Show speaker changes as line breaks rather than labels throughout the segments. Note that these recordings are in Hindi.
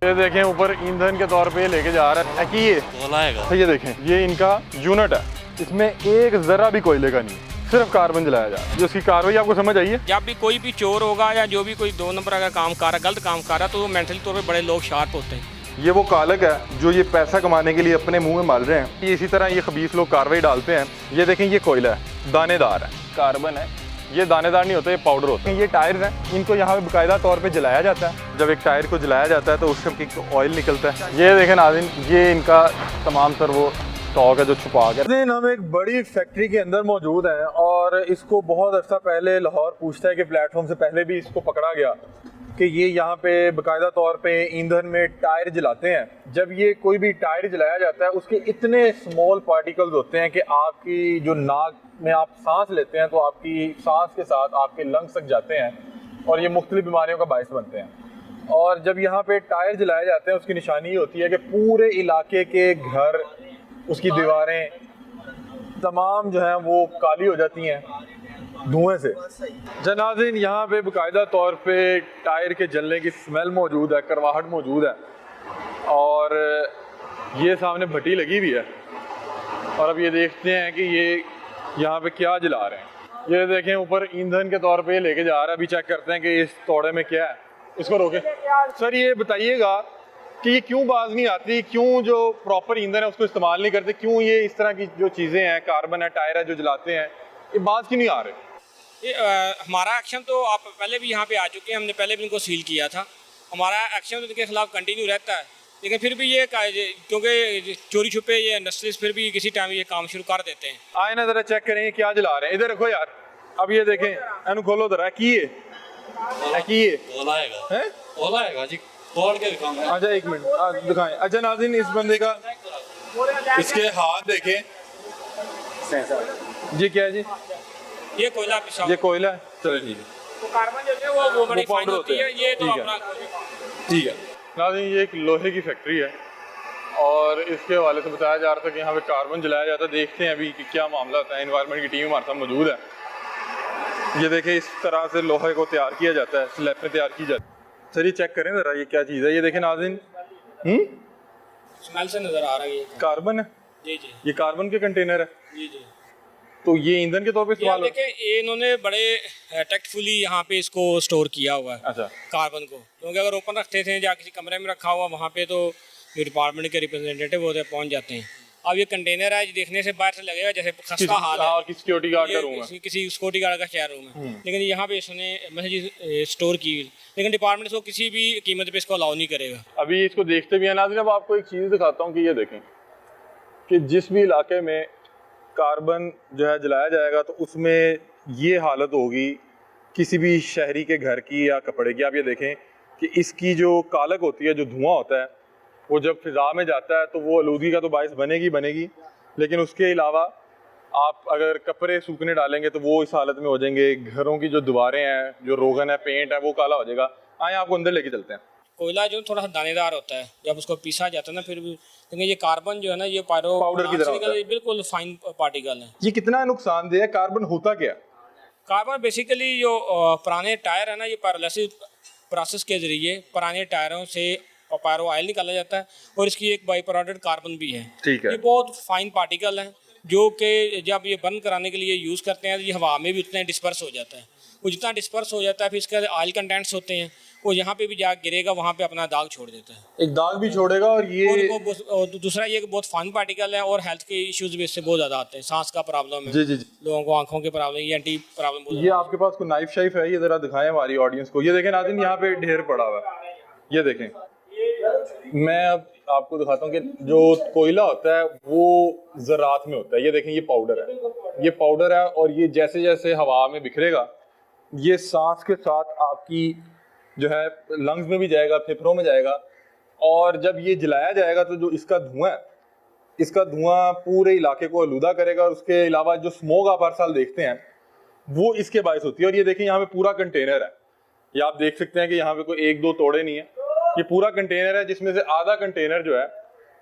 ये देखें ऊपर ईंधन के तौर पे लेके जा रहा है कि ये देखें ये इनका यूनिट है, इसमें एक जरा भी कोयले का नहीं, सिर्फ कार्बन जलाया जा रहा है। जो उसकी कार्रवाई आपको समझ आई है?
जब भी कोई भी चोर होगा या जो भी कोई 2 नंबर का काम कर रहा है, गलत काम कर रहा है, तो वो मेंटली तौर पे बड़े लोग शार्प होते हैं।
ये वो कालक है जो ये पैसा कमाने के लिए अपने मुंह में माल रहे हैं। ये इसी तरह ये खबीस लोग कार्रवाई डालते हैं। ये देखें ये कोयला है, दानेदार है, कार्बन है, ये दानेदार नहीं होते, ये पाउडर होते हैं। ये टायर्स हैं, इनको यहाँ पे बाकायदा तौर पे जलाया जाता है। जब एक टायर को जलाया जाता है तो उससे ऑयल निकलता है। ये देखें नाज़रीन, ये इनका तमाम तर वो स्टॉक है जो छुपा के। हम एक बड़ी फैक्ट्री के अंदर मौजूद हैं और इसको बहुत अर्सा पहले लाहौर पूछता है कि प्लेटफॉर्म से पहले भी इसको पकड़ा गया कि ये यहाँ पे बाकायदा तौर पे ईंधन में टायर जलाते हैं। जब ये कोई भी टायर जलाया जाता है उसके इतने स्मॉल पार्टिकल्स होते हैं कि आपकी जो नाक में आप सांस लेते हैं तो आपकी सांस के साथ आपके लंग्स तक जाते हैं और ये मुख्तलिफ बीमारियों का बायस बनते हैं। और जब यहाँ पे टायर जलाए जाते हैं उसकी निशानी ये होती है कि पूरे इलाके के घर, उसकी दीवारें तमाम जो हैं वो काली हो जाती हैं धुएं से। जनाज़रीन यहाँ पे बाकायदा तौर पे टायर के जलने की स्मेल मौजूद है, करवाहट मौजूद है और ये सामने भट्टी लगी हुई है। और अब ये देखते हैं कि ये यहाँ पे क्या जला रहे हैं। ये देखें ऊपर ईंधन के तौर पे लेके जा रहा है। अभी चेक करते हैं कि इस तोड़े में क्या है। इसको रोके सर, ये बताइएगा कि ये क्यों बाज नहीं आती, क्यों जो प्रॉपर ईंधन है उसको इस्तेमाल नहीं करते, क्यों ये इस तरह की जो चीज़ें हैं, कार्बन है, टायर है जो जलाते हैं, ये बाज क्यों नहीं आ रहे?
हमारा एक्शन तो आप पहले भी यहाँ पे आ चुके हैं, हमने पहले भी इनको सील किया था। हमारा एक्शन तो इनके खिलाफ कंटिन्यू रहता है, लेकिन फिर भी ये क्योंकि चोरी छुपे ये इंडस्ट्रीज फिर भी किसी टाइम ये काम शुरू कर देते हैं।
आए ना जरा चेक करें क्या जला रहे हैं। इधर रखो यार, अब ये देखें, एनु खोलो जरा की है
जी, तोड़ के दिखाऊंगा।
अच्छा एक मिनट दिखाएं। अच्छा नाज़रीन, इस बंदे का इसके हाथ देखें, जी क्या है जी?
ये कोयला पिसा,
ये कोयला है। चलो ठीक है,
तो कार्बन जो है वो बड़ी फाइन होती है। ये तो अपना
ठीक है। नाज़रीन ये एक लोहे की फैक्ट्री है और इसके हवाले से बताया जा रहा था कि यहाँ पे कार्बन जलाया जाता है। देखते हैं अभी कि क्या मामला होता है। एनवायरनमेंट की टीम हमारे साथ मौजूद है। ये देखें इस तरह से लोहे को तैयार किया जाता है, स्लैब में तैयार की जाती है। सर ये चेक करें ज़रा, ये क्या चीज़ है? ये देखें नाज़रीन,
स्मेल से नजर आ रहा है, ये
कार्बन है।
जी जी,
ये कार्बन के कंटेनर है।
जी जी।
तो ये ईंधन के तौर पे इस्तेमाल होता है।
देखिए ये इन्होंने बड़े टेक्टफुली यहाँ पे इसको स्टोर किया हुआ है।
अच्छा,
कार्बन को, क्योंकि अगर ओपन रखते थे या किसी कमरे में रखा हुआ वहाँ पे तो जो डिपार्टमेंट के रिप्रेजेंटेटिव वो पहुँच जाते हैं। अब ये कंटेनर है, देखने से बाहर से लगेगा जैसे खस्ता हाल है,
और सिक्योरिटी गार्ड का रूम है,
किसी सिक्योरिटी गार्ड का शेयर रूम है, लेकिन यहाँ पे इसने मैसेज स्टोर की, लेकिन डिपार्टमेंट इसको किसी भी कीमत पे इसको अलाउ नहीं करेगा।
अभी इसको देखते भी हैं नाज़रीन। अब आपको एक चीज़ दिखाता हूँ कि ये देखें कि जिस भी इलाके में कार्बन जो है जलाया जाएगा तो उसमें ये हालत होगी किसी भी शहरी के घर की या कपड़े की। आप ये देखें कि इसकी जो कालक होती है, जो धुआं होता है, वो जब फिज़ा में जाता है तो वो आलूदगी का तो बायस बनेगी, लेकिन उसके अलावा आप अगर कपड़े सूखने डालेंगे तो वो इस हालत में हो जाएंगे। घरों की जो दीवारें हैं, जो रोगन है, पेंट है, वो काला हो जाएगा। आए आपको अंदर लेके चलते हैं।
कोयला जो थोड़ा सा दानेदार होता है, जब उसको पीसा जाता है ना, फिर भी लेकिन ये कार्बन जो है ना, ये
पाउडर की तरह होता है,
बिल्कुल फाइन पार्टिकल है।
ये कितना नुकसानदेह है? कार्बन होता क्या?
कार्बन बेसिकली जो पुराने टायर है ना, ये पायरोलिसिस प्रोसेस के जरिए पुराने टायरों से पायरो ऑयल निकाला जाता है और इसकी एक बाई प्रोडक्ट कार्बन भी है।
ठीक है।
ये बहुत फाइन पार्टिकल है जो कि जब ये बर्न कराने के लिए यूज़ करते हैं तो ये हवा में भी उतना डिस्पर्स हो जाता है। वो जितना डिस्पर्स हो जाता है फिर इसके ऑयल कंटेंट्स होते हैं, वो यहाँ पे भी जा गिरेगा, वहाँ पे अपना दाग छोड़ देता है,
एक दाग भी छोड़ेगा। और ये
और दूसरा ये बहुत फाइन पार्टिकल है और हेल्थ के इश्यूज भी इससे बहुत ज़्यादा आते हैं। सांस का प्रॉब्लम है,
जी जी जी,
लोगों को आंखों के प्रॉब्लम, ये एंटी प्रॉब्लम।
ये आपके पास कोई नाइफ शाइफ है? ये जरा दिखाएं हमारी ऑडियंस को। ये देखें नाज़रीन, यहाँ पे ढेर पड़ा हुआ है। ये देखें, मैं अब आपको दिखाता हूँ कि जो कोयला होता है वो ज़रात में होता है। ये देखें, ये पाउडर है, ये पाउडर है और ये जैसे जैसे हवा में बिखरेगा ये सांस के साथ आपकी जो है लंग्स में भी जाएगा, फेफड़ों में जाएगा। और जब ये जलाया जाएगा तो जो इसका धुआं है, इसका धुआं पूरे इलाके को आलूदा करेगा। और उसके अलावा जो स्मोक आप हर साल देखते हैं वो इसके बायस होती है। और ये देखें, यहाँ पे पूरा कंटेनर है, ये आप देख सकते हैं कि यहाँ पे कोई 1-2 तोड़े नहीं है, ये पूरा कंटेनर है, जिसमें से आधा कंटेनर जो है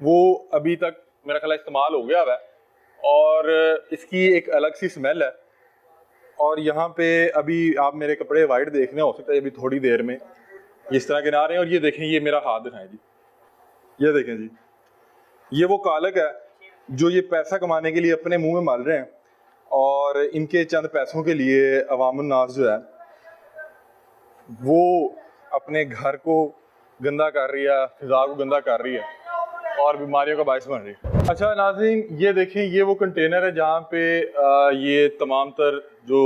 वो अभी तक मेरा ख्याल इस्तेमाल हो गया हुआ है और इसकी एक अलग सी स्मेल है। और यहाँ पे अभी आप मेरे कपड़े वाइट देख रहे हो सकता है अभी थोड़ी देर में इस तरह के ना रहे हैं। और ये देखें, ये मेरा हाथ दिखाएं जी, ये देखें जी, ये वो कालक है जो ये पैसा कमाने के लिए अपने मुंह में माल रहे हैं, और इनके चंद पैसों के लिए अवामुन नास जो है वो अपने घर को गंदा कर रही है, फिजा को गंदा कर रही है और बीमारियों का बायस बन रही है। अच्छा नाज़रीन, ये देखें, ये वो कंटेनर है जहाँ पे ये तमाम तर जो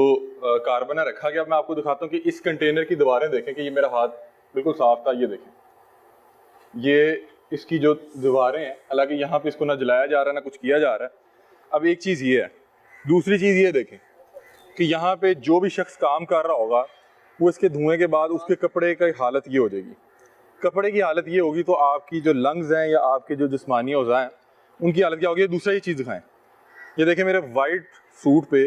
कार्बन है रखा गया। मैं आपको दिखाता हूँ कि इस कंटेनर की दीवारें देखें कि ये मेरा हाथ बिल्कुल साफ था। ये देखें, ये इसकी जो दीवारें हैं, हालांकि यहाँ पे इसको ना जलाया जा रहा है ना कुछ किया जा रहा है। अब एक चीज़ ये है, दूसरी चीज़ ये देखें कि यहाँ पे जो भी शख्स काम कर रहा होगा वो इसके धुएं के बाद उसके कपड़े की हालत ये हो जाएगी। कपड़े की हालत ये होगी तो आपकी जो लंग्स हैं या आपके जो जिस्मानी औज़ा हैं उनकी हालत क्या होगी। दूसरा ये चीज़ दिखाएं, ये देखें मेरे वाइट सूट पे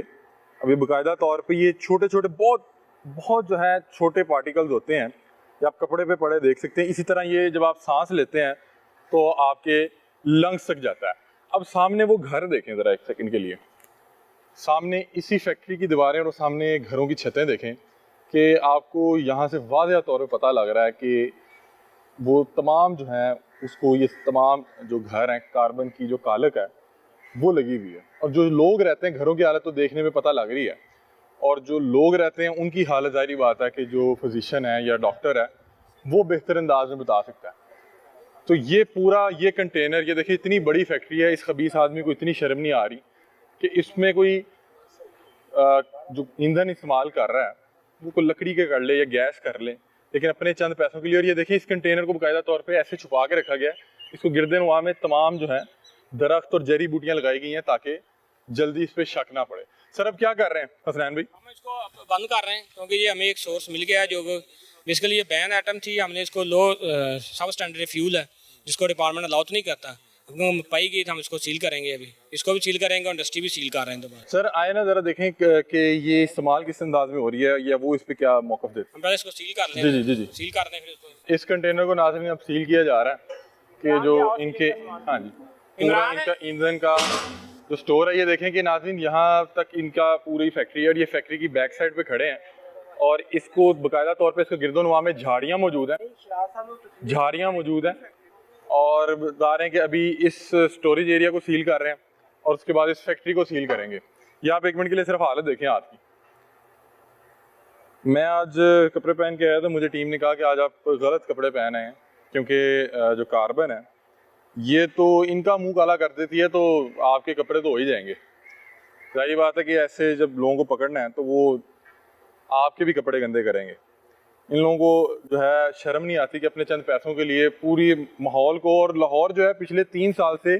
अभी बाकायदा तौर पे ये छोटे छोटे बहुत जो है छोटे पार्टिकल्स होते हैं, ये आप कपड़े पे पड़े देख सकते हैं। इसी तरह ये जब आप सांस लेते हैं तो आपके लंग्स तक जाता है। अब सामने वो घर देखें ज़रा एक सेकंड के लिए, सामने इसी फैक्ट्री की दीवारें और सामने घरों की छतें देखें कि आपको यहाँ से वाज़ेह तौर पे पता लग रहा है कि वो तमाम जो हैं उसको ये तमाम जो घर हैं कार्बन की जो कालक है वो लगी हुई है। और जो लोग रहते हैं घरों की हालत तो देखने में पता लग रही है, और जो लोग रहते हैं उनकी हालत ज़ाहिर बात है कि जो फिजिशियन है या डॉक्टर है वो बेहतर अंदाज में बता सकता है। तो ये पूरा ये कंटेनर, ये देखिए इतनी बड़ी फैक्ट्री है, इस खबीस आदमी को इतनी शर्म नहीं आ रही कि इसमें कोई जो ईंधन इस्तेमाल कर रहा है वो कोई लकड़ी के कर ले या गैस कर ले, लेकिन अपने चंद पैसों के लिए। और ये देखिए इस कंटेनर को बाकायदा तौर पे ऐसे छुपा के रखा गया है, इसको गिरदनवा में तमाम जो है दरख्त और जड़ी बूटियां लगाई गई हैं ताकि जल्दी इस पर शक ना पड़े। सर अब क्या कर रहे हैं हसनैन भाई?
हम इसको बंद कर रहे हैं क्योंकि ये हमें एक सोर्स मिल गया है जो बेसिकली ये बैन आइटम थी। हमने इसको लो सब स्टैंडर्ड फ्यूल है जिसको डिपार्टमेंट अलाउ तो नहीं करता, पाई गई तो हम इसको सील करेंगे। अभी इसको भी सील करेंगे और इंडस्ट्री भी सील कर रहे हैं दोबारा।
सर आए ना ज़रा देखें कि ये इस्तेमाल किस अंदाज में हो रही है या वो इस पे क्या मौक़िफ़ देते
हम पहले इसको सील कर लें।
जी जी जी जी
सील कर दें फिर इसको।
इस कंटेनर को नाज़रीन अब सील किया जा रहा है कि जो इनके हाँ जी पूरा इनका ईंधन का जो स्टोर है। ये देखें कि नाज़रीन यहाँ तक इनका पूरी फैक्ट्री है और ये फैक्ट्री की बैक साइड पे खड़े हैं और इसको बाकायदा तौर पे इसके गिरदोनवा में झाड़ियाँ मौजूद हैं और बता रहे हैं कि अभी इस स्टोरेज एरिया को सील कर रहे हैं और उसके बाद इस फैक्ट्री को सील करेंगे। ये आप एक मिनट के लिए सिर्फ हालत देखें हाथ की। मैं आज कपड़े पहन के आया तो मुझे टीम ने कहा कि आज आप गलत कपड़े पहन आए हैं क्योंकि जो कार्बन है ये तो इनका मुंह काला कर देती है, तो आपके कपड़े तो हो ही जाएंगे। जाहिर बात है कि ऐसे जब लोगों को पकड़ना है तो वो आपके भी कपड़े गंदे करेंगे। इन लोगों को जो है शर्म नहीं आती कि अपने चंद पैसों के लिए पूरी माहौल को, और लाहौर जो है पिछले 3 साल से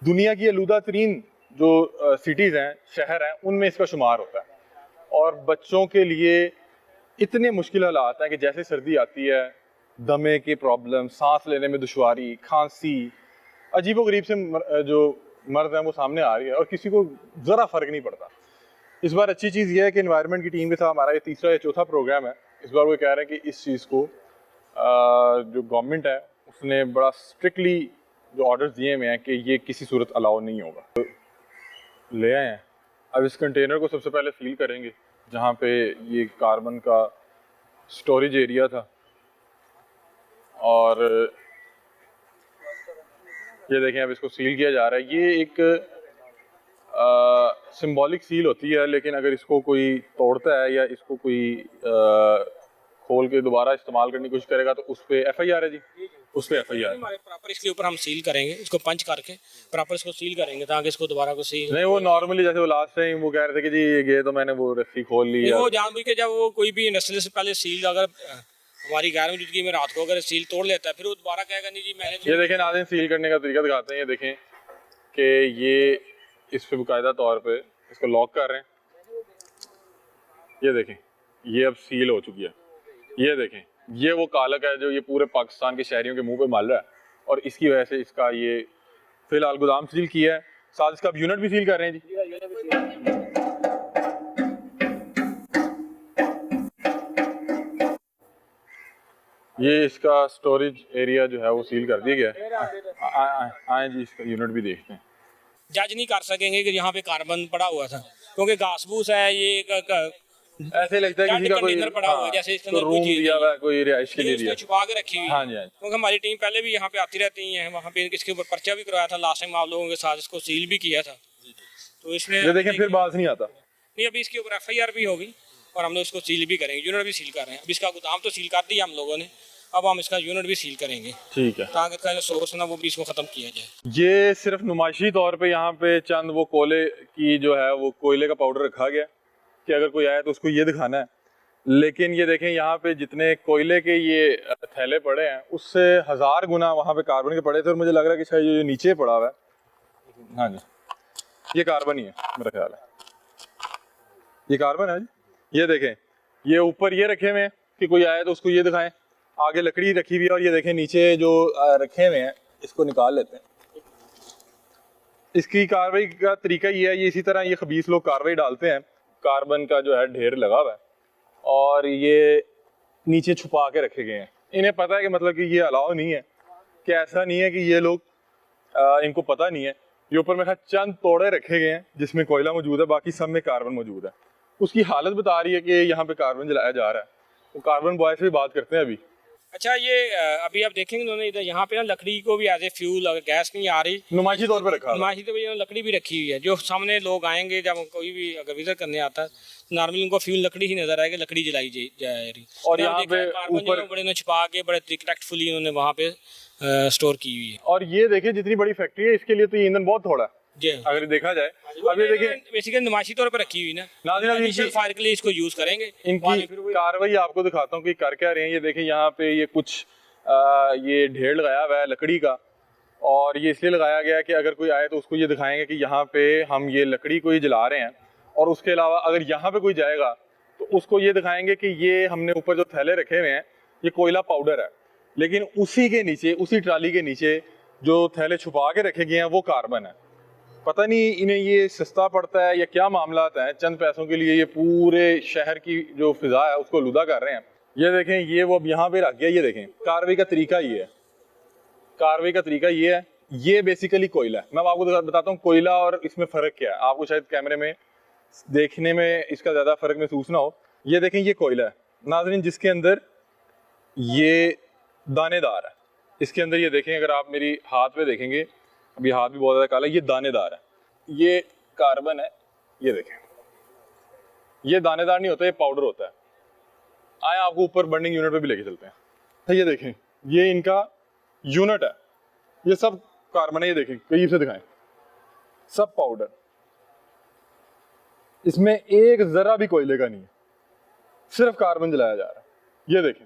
दुनिया की आलूदा तरीन जो सिटीज़ हैं, शहर हैं, उनमें इसका शुमार होता है। और बच्चों के लिए इतने मुश्किल हालात हैं कि जैसे सर्दी आती है दमे की प्रॉब्लम, सांस लेने में दुश्वारी, खांसी, अजीबोगरीब से जो मर्द हैं वो सामने आ रही है और किसी को ज़रा फ़र्क नहीं पड़ता। इस बार अच्छी चीज़ ये है कि एनवायरनमेंट की टीम के साथ हमारा ये तीसरा या चौथा प्रोग्राम है। इस बार वो कह रहे हैं कि इस चीज़ को जो गवर्नमेंट है उसने बड़ा स्ट्रिक्टली जो ऑर्डर्स दिए हुए हैं कि ये किसी सूरत अलाउ नहीं होगा। तो ले आए हैं, अब इस कंटेनर को सबसे पहले सील करेंगे जहाँ पे ये कार्बन का स्टोरेज एरिया था, और ये देखें अब इसको सील किया जा रहा है। ये एक सिंबॉलिक सील होती है, लेकिन अगर इसको कोई तोड़ता है या इसको कोई खोल के दोबारा इस्तेमाल करने की कोशिश करेगा तो उस पर FIR है जी, उस पर FIR।
हमारे प्रॉपर इसके ऊपर हम सील करेंगे, इसको पंच करके प्रॉपर इसको सील करेंगे ताकि इसको दोबारा को सील
नहीं। वो नॉर्मली जैसे वो लास्ट टाइम वो कह रहे थे कि जी ये गए तो मैंने वो रस्सी खोल ली,
वो जानबूझ के जब वो कोई भी इंडस्ट्री से पहले सील अगर हमारी गैर मौजूदगी में रात को अगर सील तोड़ लेता है फिर वो दोबारा कहेगा नहीं जी मैंने।
ये देखें नाज़रीन सील करने का तरीका दिखाते हैं। ये देखें कि ये इस पे बाकायदा तौर पे इसको लॉक कर रहे हैं। ये देखें ये अब सील हो चुकी है। ये देखें ये वो कालक है जो ये पूरे पाकिस्तान के शहरियों के मुंह पे मल रहा है और इसकी वजह से इसका ये फिलहाल गोदाम सील किया है, साथ इसका यूनिट भी सील कर रहे हैं जी। ये इसका स्टोरेज एरिया जो है वो सील कर दिया गया है। आए जी इसका यूनिट भी देखते हैं।
जज नहीं कर सकेंगे कि यहाँ पे कार्बन पड़ा हुआ था क्योंकि घास फूस है, ये
ऐसे लगता है किसी का कोई
कंटेनर पड़ा हुआ है, जैसे इसके अंदर कोई
रूम
चीज़
दिया हुआ है, कोई रिहाइश के
ये
लिए
उसने
दिया।
छुपा के रखी हुई है।
हाँ जी, हाँ जी।
क्योंकि हमारी टीम पहले भी यहाँ पे आती रहती है, वहाँ पे इसके ऊपर पर्चा भी करवाया था लास्ट टाइम आप लोगों के साथ, इसको सील भी किया था। तो इसमें
ये देखें फिर बात नहीं आता।
नहीं, अभी इसके ऊपर FIR भी होगी और हम लोग इसको सील भी करेंगे, यूनिट भी सील कर रहे हैं। अभी इसका गोदाम तो सील कर दिया हम लोगों ने, अब हम इसका यूनिट भी सील करेंगे
ठीक है।
ताकि इसका जो सोर्स है ना वो भी इसको ख़त्म किया जाए।
ये सिर्फ नुमाइशी तौर पे यहाँ पे चंद वो कोयले की जो है वो कोयले का पाउडर रखा गया कि अगर कोई आए तो उसको ये दिखाना है। लेकिन ये देखें यहाँ पे जितने कोयले के ये थैले पड़े हैं उससे 1000 गुना वहाँ पे कार्बन के पड़े थे, और मुझे लग रहा है कि शायद ये नीचे पड़ा हुआ है, हाँ जी ये कार्बन ही है मेरा ख्याल है, ये कार्बन है जी। ये देखें ये ऊपर ये रखे हुए हैं कि कोई आए तो उसको ये दिखाएं, आगे लकड़ी रखी हुई है, और ये देखें नीचे जो रखे हुए हैं इसको निकाल लेते हैं। इसकी कार्रवाई का तरीका ये है, ये इसी तरह ये खबीस लोग कार्रवाई डालते हैं, कार्बन का जो है ढेर लगा हुआ है और ये नीचे छुपा के रखे गए हैं। इन्हें पता है कि मतलब कि ये अलाउ नहीं है, कि ऐसा नहीं है कि ये लोग इनको पता नहीं है। ये ऊपर में चंद तोड़े रखे गए हैं जिसमें कोयला मौजूद है, बाकी सब में कार्बन मौजूद है। उसकी हालत बता रही है कि यहाँ पे कार्बन जलाया जा रहा है। वो कार्बन बॉय से भी बात करते हैं अभी।
अच्छा, ये अभी आप देखेंगे उन्होंने इधर यहाँ पे ना लकड़ी को भी एज ए फ्यूल, अगर गैस नहीं आ रही,
नुमाइशी तौर पर रखा,
नुमाइशी तो भैया लकड़ी भी रखी हुई है। जो सामने लोग आएंगे, जब कोई भी अगर विजिट करने आता है, नॉर्मली उनको फ्यूल लकड़ी ही नजर आएगी, लकड़ी जलाई जा रही।
और यहाँ पे ऊपर
बड़े ने छुपा के बड़े रिस्पेक्टफुली उन्होंने वहाँ पे स्टोर की हुई है।
और ये देखें जितनी बड़ी फैक्ट्री है इसके लिए तो ये ईंधन बहुत थोड़ा है
जी,
अगर देखा जाए। अब ये देखें
बेसिकली नुमाइशी तौर पर रखी हुई ना,
नाज़रीन
फायर के लिए इसको यूज करेंगे।
इनकी कार्रवाई आपको दिखाता हूँ कि कर क्या रहे हैं। ये देखें यहाँ पे ये कुछ ये ढेर लगाया हुआ है लकड़ी का, और ये इसलिए लगाया गया है कि अगर कोई आए तो उसको ये दिखाएंगे कि यहाँ पे हम ये लकड़ी को ही जला रहे हैं, और उसके अलावा अगर यहाँ पे कोई जाएगा तो उसको ये दिखाएंगे कि ये हमने ऊपर जो थैले रखे हुए हैं ये कोयला पाउडर है, लेकिन उसी के नीचे, उसी ट्राली के नीचे जो थैले छुपा के रखे गए हैं वो कार्बन है। पता नहीं इन्हें ये सस्ता पड़ता है या क्या मामला है, चंद पैसों के लिए ये पूरे शहर की जो फिजा है उसको लुदा कर रहे हैं। ये देखें ये वो अब यहाँ पे रख गया। ये देखें कार्रवाई का तरीका ये है, कार्रवाई का तरीका ये है। ये बेसिकली कोयला है। मैं आपको बताता हूँ कोयला और इसमें फ़र्क क्या है। आपको शायद कैमरे में देखने में इसका ज़्यादा फ़र्क महसूस ना हो। ये देखें ये कोयला है नाज़रीन, जिसके अंदर ये दानेदार है। इसके अंदर ये देखें, अगर आप मेरी हाथ पे देखेंगे, अभी हाथ भी बहुत ज़्यादा काला है, ये दानेदार है, ये कार्बन है। ये देखें ये दानेदार नहीं होता, ये पाउडर होता है। आए आपको ऊपर बर्निंग यूनिट पे भी लेके चलते हैं। ये देखें ये इनका यूनिट है, ये सब कार्बन है। ये देखें करीब से दिखाएं, सब पाउडर, इसमें एक जरा भी कोयले का नहीं है, सिर्फ कार्बन जलाया जा रहा है। ये देखें,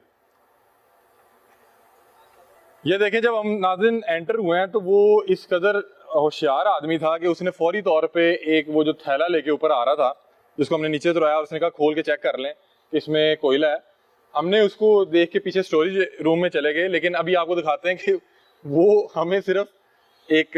ये देखें जब हम नाज़रीन एंटर हुए हैं तो वो इस कदर होशियार आदमी था कि उसने फौरी तौर पे एक वो जो थैला लेके ऊपर आ रहा था जिसको हमने नीचे उतराया और उसने कहा खोल के चेक कर लें कि इसमें कोयला है। हमने उसको देख के पीछे स्टोरेज रूम में चले गए, लेकिन अभी आपको दिखाते हैं कि वो हमें सिर्फ एक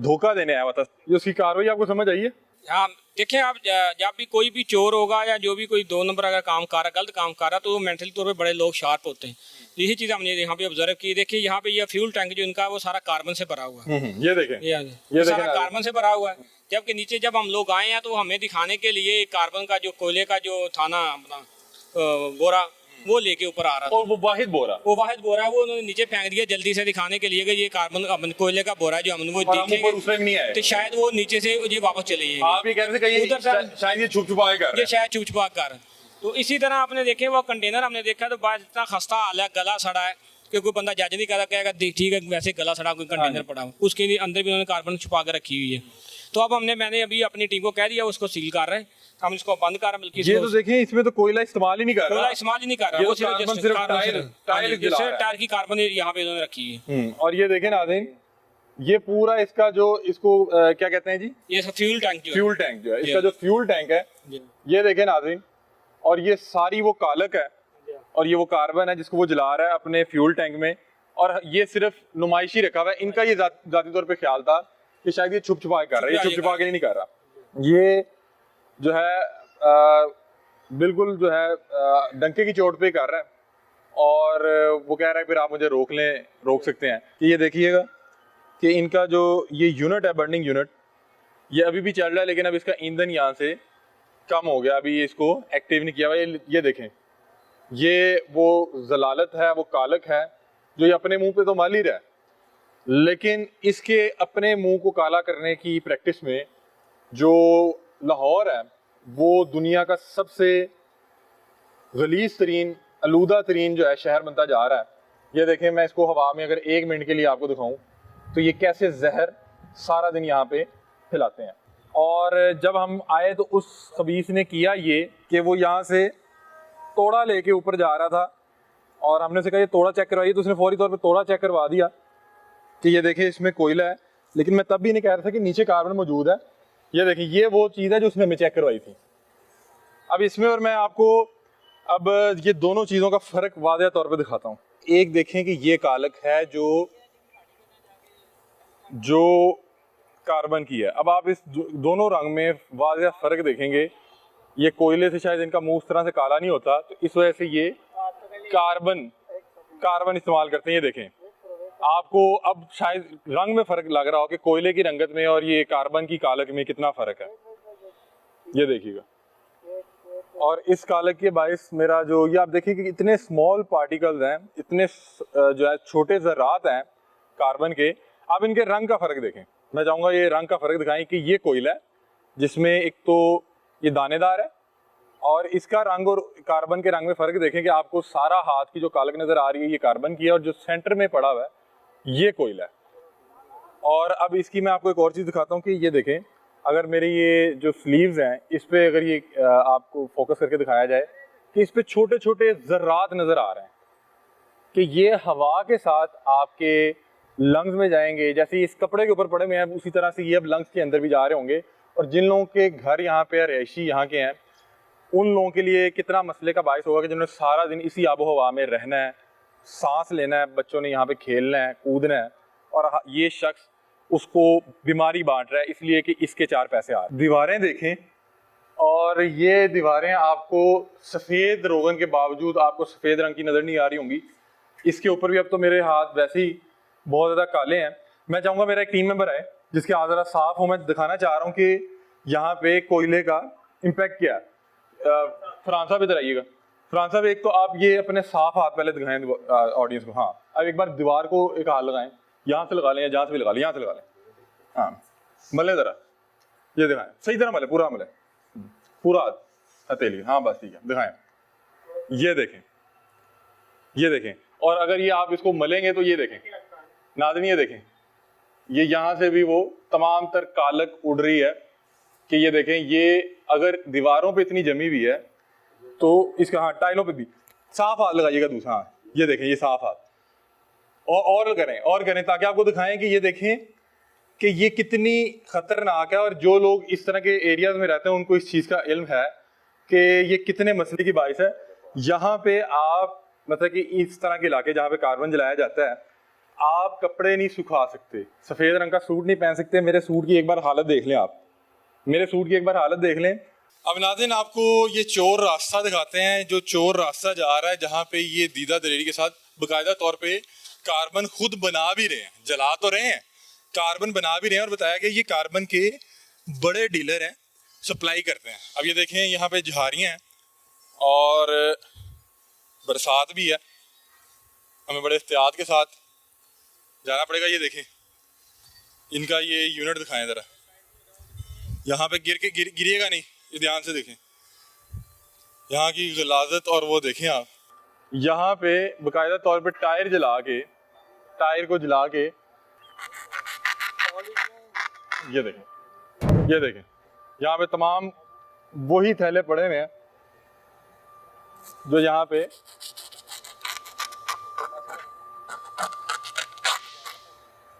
धोखा देने आया हुआ था। ये उसकी कार्रवाई आपको समझ आई है?
हाँ, देखें आप, जब भी कोई भी चोर होगा या जो भी कोई 2 नंबर अगर काम कर रहा, गलत काम कर रहा, तो वो मेंटली तौर पे बड़े लोग शार्प होते हैं। यही चीज़ हमने यहाँ पे ऑब्जर्व की। देखिए यहाँ पे ये फ्यूल टैंक जो इनका वो सारा कार्बन से भरा हुआ है।
ये देखें,
ये सारा कार्बन से भरा हुआ है। जबकि नीचे जब हम लोग आए हैं तो हमें दिखाने के लिए कार्बन का जो कोयले का जो था ना अपना बोरा, वो लेके ऊपर आ रहा था।
और वो वाहिद बोरा
वो उन्होंने नीचे फेंक दिया जल्दी से दिखाने के लिए कि ये कार्बन कोयले का बोरा जो हम वो देखेंगे
उसमें नहीं आए
तो शायद वो नीचे से ये वापस चले जाएंगे।
आप ये कह रहे थे कि ये शायद ये छुप छुपा कर,
ये शायद छुप छुपा कर। तो इसी तरह आपने देखे वो कंटेनर हमने देखा तो बाद इतना खस्ता हाल है, गला सड़ा है कि कोई बंदा जज नहीं करता, कहेगा ठीक है वैसे गला सड़ा कोई कंटेनर पड़ा हो, उसके अंदर भी उन्होंने कार्बन छुपा कर रखी हुई है। तो अब मैंने अभी अपनी टीम को कह दिया उसको सील कर रहे हैं, हम इसको बंद कर रहे हैं।
ये तो देखें इसमें तो कोयला इस्तेमाल ही नहीं कर रहा,
कोयला इस्तेमाल ही नहीं कर रहा, वो सिर्फ टायर की कार्बन यहाँ पे उन्होंने रखी है।
और ये देखें नाज़रीन ये पूरा इसका जो इसको क्या कहते हैं जी,
ये फ्यूल टैंक
जो है इसका जो फ्यूल टैंक है, ये देखें नाज़रीन, और ये सारी वो कालक है और ये वो कार्बन है जिसको वो जला रहा है अपने फ्यूल टैंक में। और ये सिर्फ नुमाइशी रखा हुआ है। इनका ये जाती तौर पे ख्याल था कि शायद ये छुप छुपा के कर रहा है, ये छुप छुपा के नहीं कर रहा। ये जो है बिल्कुल जो है डंके की चोट पे कर रहा है, और वो कह रहा है फिर आप मुझे रोक सकते हैं। कि ये देखिएगा कि इनका जो ये यूनिट है बर्निंग यूनिट, ये अभी भी चल रहा है, लेकिन अब इसका ईंधन यहाँ से कम हो गया, अभी इसको एक्टिव नहीं किया हुआ। ये देखें, ये वो जलालत है, वो कालक है जो ये अपने मुंह पे तो माल ही रहा है, लेकिन इसके अपने मुंह को काला करने की प्रैक्टिस में जो लाहौर है वो दुनिया का सबसे गलीज तरीन, आलूदा तरीन जो है शहर बनता जा रहा है। ये देखें, मैं इसको हवा में अगर 1 मिनट के लिए आपको दिखाऊं तो ये कैसे जहर सारा दिन यहाँ पे फैलाते हैं। और जब हम आए तो उस खबीस ने किया ये कि वो यहाँ से तोड़ा लेके ऊपर जा रहा था और हमने उसे कहा ये तोड़ा चेक करवाइए, तो उसने फौरी तौर पे तोड़ा चेक करवा दिया कि ये देखें इसमें कोयला है। लेकिन मैं तब भी नहीं कह रहा था कि नीचे कार्बन मौजूद है। ये देखें, ये वो चीज़ है जो उसने हमें चेक करवाई थी। अब इसमें और मैं आपको अब ये दोनों चीज़ों का फ़र्क वाज़ेह तौर पे दिखाता हूँ। एक देखें कि ये कालक है जो कार्बन की है। अब आप इस दोनों रंग में वाज़ेह फ़र्क देखेंगे। ये कोयले से शायद इनका मुंह उस तरह से काला नहीं होता, तो इस वजह से ये कार्बन इस्तेमाल करते हैं। ये देखें, आपको अब शायद रंग में फ़र्क लग रहा हो कि कोयले की रंगत में और ये कार्बन की कालक में कितना फ़र्क है। ये देखिएगा, और इस कालक के बायस मेरा जो ये आप देखिए कि इतने स्मॉल पार्टिकल्स हैं, इतने जो है छोटे ज़रात हैं कार्बन के। अब इनके रंग का फ़र्क देखें। मैं चाहूँगा ये रंग का फ़र्क दिखाएं कि ये कोयला है जिसमें एक तो ये दानेदार है, और इसका रंग और कार्बन के रंग में फ़र्क देखें कि आपको सारा हाथ की जो कालक नज़र आ रही है ये कार्बन की है, और जो सेंटर में पड़ा हुआ है ये कोयला है। और अब इसकी मैं आपको एक और चीज़ दिखाता हूँ कि ये देखें, अगर मेरे ये जो स्लीव्स हैं इस पे अगर ये आपको फोकस करके दिखाया जाए कि इस पे छोटे छोटे ज़र्रात नज़र आ रहे हैं कि ये हवा के साथ आपके लंग्स में जाएंगे। जैसे इस कपड़े के ऊपर पड़े हुए हैं उसी तरह से ये अब लंग्स के अंदर भी जा रहे होंगे। और जिन लोगों के घर यहाँ पे रहायशी यहाँ के हैं उन लोगों के लिए कितना मसले का बायस होगा कि जिन्होंने सारा दिन इसी आबो हवा में रहना है, सांस लेना है, बच्चों ने यहाँ पे खेलना है, कूदना है, और ये शख्स उसको बीमारी बांट रहा है इसलिए कि इसके 4 पैसे आ रहे हैं। दीवारें देखें, और ये दीवारें आपको सफ़ेद रोगन के बावजूद आपको सफ़ेद रंग की नज़र नहीं आ रही होंगी। इसके ऊपर भी अब तो मेरे हाथ वैसे ही बहुत ज़्यादा काले हैं। मैं चाहूँगा मेरा एक टीम मेंबर है जिसके हाथ ज़रा साफ हो। मैं दिखाना चाह रहा हूँ कि यहाँ पे कोयले का इम्पैक्ट क्या है। फरहान साहब इधर आइएगा। फरहान साहब, एक तो आप ये अपने साफ हाथ पहले दिखाएं ऑडियंस को। हाँ, अब एक बार दीवार को एक हाथ लगाएं, यहाँ से लगा लें या जहाँ से भी लगा लें, यहाँ से लगा लें। हाँ, मले ज़रा, ये दिखाएं, सही तरह मले, पूरा मले, पूरा हथेली। हाँ बस ठीक है, दिखाएं। ये देखें, ये देखें। और अगर ये आप इसको मलेंगे तो ये देखें नाज़रीन, ये देखें, ये यहाँ से भी वो तमाम तर कालक उड़ रही है कि ये देखें, ये अगर दीवारों पे इतनी जमी हुई है तो इसका, हाँ टाइलों पे भी साफ हाथ लगाइएगा दूसरा। हाँ ये देखें, ये साफ हाथ, और करें ताकि आपको दिखाएं कि ये देखें कि ये कितनी खतरनाक है। और जो लोग इस तरह के एरियाज में रहते हैं उनको इस चीज़ का इल्म है कि ये कितने मसले की बाइस है। यहाँ पे आप मतलब कि इस तरह के इलाके जहाँ पे कार्बन जलाया जाता है, आप कपड़े नहीं सुखा सकते, सफ़ेद रंग का सूट नहीं पहन सकते। मेरे सूट की एक बार हालत देख लें, आप मेरे सूट की एक बार हालत देख लें। अब नाज़रीन, आपको ये चोर रास्ता दिखाते हैं, जो चोर रास्ता जा रहा है जहाँ पे ये दीदा दलेरी के साथ बाकायदा तौर पे कार्बन खुद बना भी रहे हैं, जला तो रहे हैं, कार्बन बना भी रहे हैं। और बताया कि ये कार्बन के बड़े डीलर हैं, सप्लाई करते हैं। अब ये देखें, यहाँ पे झाड़ियाँ हैं और बरसात भी है, हमें बड़े एहतियात के साथ जाना पड़ेगा। ये देखें, इनका ये यूनिट दिखाएं ज़रा, यहाँ पे गिरिएगा नहीं, ये ध्यान से देखें यहाँ की गलाजत। और वो देखें आप, यहाँ पे बाकायदा तौर पे टायर को जला के ये देखें यहाँ पे तमाम वही थैले पड़े हुए हैं जो यहाँ पे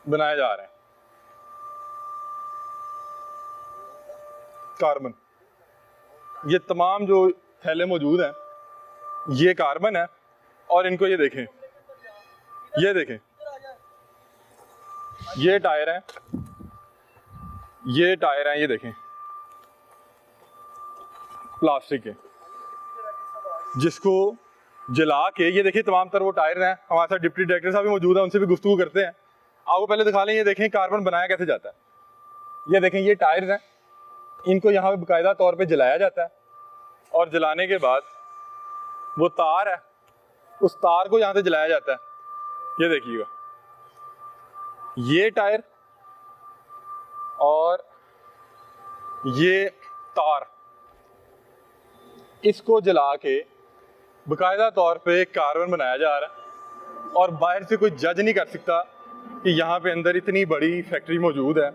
बनाए जा रहे हैं। कार्बन, ये तमाम जो थैले मौजूद हैं ये कार्बन है। और इनको ये देखें, ये टायर हैं, ये देखें प्लास्टिक के, जिसको जला के ये देखिए तमाम तर वो टायर हैं। हमारे साथ डिप्टी डायरेक्टर साहब भी मौजूद हैं, उनसे भी गुफ्तगू करते हैं। आपको पहले दिखा लें, ये देखें कार्बन बनाया कैसे जाता है। ये देखें, ये टायर्स हैं, इनको यहाँ पे बाकायदा तौर पे जलाया जाता है और जलाने के बाद वो तार है, उस तार को यहाँ से जलाया जाता है। ये देखिएगा, ये टायर और ये तार, इसको जला के बाकायदा तौर पे कार्बन बनाया जा रहा है। और बाहर से कोई जज नहीं कर सकता कि यहाँ पे अंदर इतनी बड़ी फैक्ट्री मौजूद है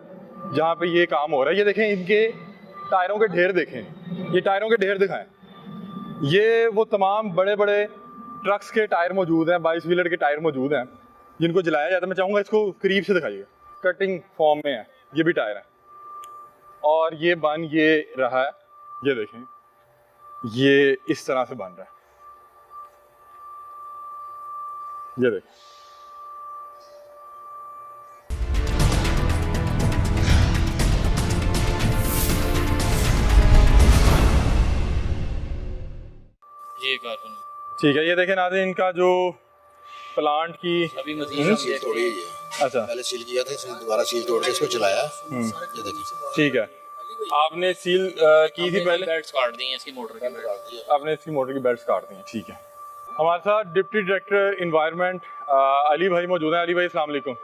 जहाँ पे ये काम हो रहा है। ये देखें, इनके टायरों के ढेर देखें, ये टायरों के ढेर दिखाएं। ये वो तमाम बड़े बड़े ट्रक्स के टायर मौजूद हैं, 22 व्हीलर के टायर मौजूद हैं जिनको जलाया जाता है। मैं चाहूँगा इसको करीब से दिखाइएगा, कटिंग फॉर्म में है, ये भी टायर है और ये बन ये रहा है। ये देखें, ये इस तरह से बन रहा है। ये देखें,
ये कार्बन
ठीक है। ये देखें नाज़रीन, इनका जो प्लांट की
अभी मजीद
सील तोड़ी हुई है।
अच्छा,
पहले सील किया था, इसने दोबारा सील तोड़ के इसको चलाया। ये देखिए,
ठीक है। आपने सील की थी पहले,
बेल्ट्स काट दी हैं इसकी मोटर की बेल्ट।
आपने इसकी मोटर की बेल्ट्स काट दी हैं, ठीक है। हमारे साथ डिप्टी डायरेक्टर इन्वायरमेंट अली भाई मौजूद हैं। अली भाई अस्सलाम वालेकुम।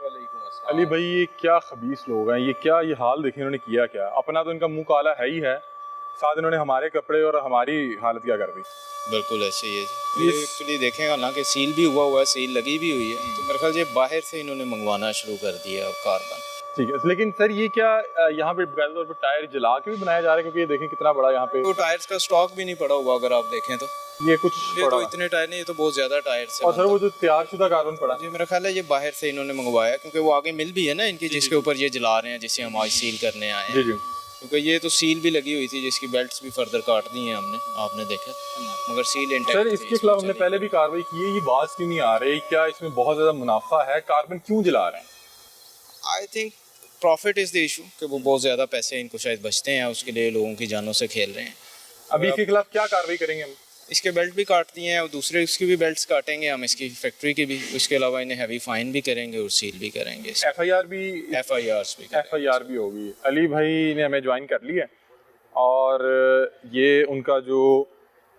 अली भाई, ये क्या खबीस लोग हैं, ये क्या ये हाल देखें इन्होंने किया क्या। अपना तो इनका मुंह काला है ही है, साथ इन्होंने हमारे कपड़े और हमारी हालत क्या कर दी।
बिल्कुल ऐसे ही है। ये एक्चुअली देखेगा ना कि सील भी हुआ है, सील लगी भी हुई है, तो मेरे ख्याल ये बाहर से इन्होंने मंगवाना शुरू कर दिया अब कार्बन।
ठीक है, लेकिन सर ये क्या यहाँ पे बाकायदा तौर पर टायर जला के भी बनाया जा रहा है? क्योंकि ये देखें कितना बड़ा यहाँ पे
तो टायर्स का स्टॉक भी नहीं पड़ा हुआ अगर आप देखें तो।
ये कुछ
ये
पड़ा
तो
हुआ है।
इतने टायर नहीं, ये तो बहुत ज्यादा टायर्स है।
और सर वो जो तैयारशुदा कार्बन पड़ा है,
जी मेरा ख्याल है ये बाहर से इन्होंने मंगवाया, क्योंकि वो आगे मिल भी है ना इनकी जिसके ऊपर ये जला रहे हैं, जिसे हम आज सील करने आए
जी
हैं।
जी,
क्योंकि ये तो सील भी लगी हुई थी जिसकी बेल्ट्स भी फर्दर काट दी हैं हमने, आपने देखा, मगर सील इंटैक्ट
सर इसके खिलाफ हमने पहले भी कार्रवाई की है, ये बात क्यों नहीं आ रही? क्या इसमें बहुत ज्यादा मुनाफा है? कार्बन क्यों जला रहे हैं?
I think profit is the issue, कि वो बहुत ज़्यादा पैसे इनको शायद बचते हैं, उसके लिए लोगों की जानों से खेल रहे हैं।
अभी इसके खिलाफ क्या कार्रवाई करेंगे हम?
इसके बेल्ट भी काट दिए हैं और दूसरे इसकी भी बेल्ट्स काटेंगे हम, इसकी फैक्ट्री की भी। उसके अलावा इन्हें हैवी फाइन भी करेंगे और सील भी करेंगे,
FIR भी
FIRs भी करेंगे।
FIR भी होगी। अली भाई ने हमें ज्वाइन कर लिया और ये उनका जो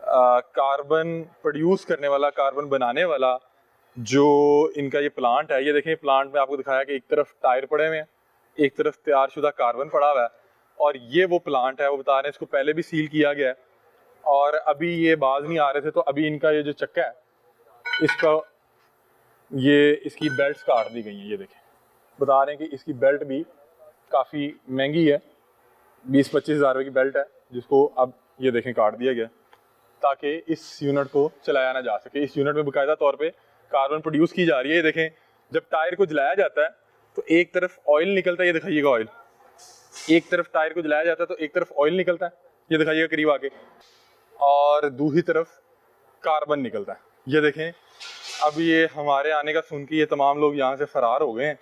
कार्बन प्रोड्यूस करने वाला, कार्बन बनाने वाला जो इनका ये प्लांट है, ये देखें प्लांट में आपको दिखाया कि एक तरफ टायर पड़े हुए हैं, एक तरफ तैयारशुदा कार्बन पड़ा हुआ है और ये वो प्लांट है। वो बता रहे हैं इसको पहले भी सील किया गया है और अभी ये बाज नहीं आ रहे थे, तो अभी इनका ये जो चक्का है इसका ये इसकी बेल्ट्स काट दी गई हैं। ये देखें, बता रहे हैं कि इसकी बेल्ट भी काफ़ी महंगी है, 20-25 हज़ार रुपये की बेल्ट है, जिसको अब ये देखें काट दिया गया ताकि इस यूनिट को चलाया ना जा सके। इस यूनिट में बाकायदा तौर पे कार्बन प्रोड्यूस की जा रही है। ये देखें, जब टायर को जलाया जाता है तो एक तरफ ऑयल निकलता है, ये दिखाइएगा ऑयल, एक तरफ टायर को जलाया जाता है तो एक तरफ ऑयल निकलता है, ये दिखाइएगा करीब आके, और दूसरी तरफ कार्बन निकलता है। ये देखें, अब ये हमारे आने का सुन के ये तमाम लोग यहाँ से फरार हो गए हैं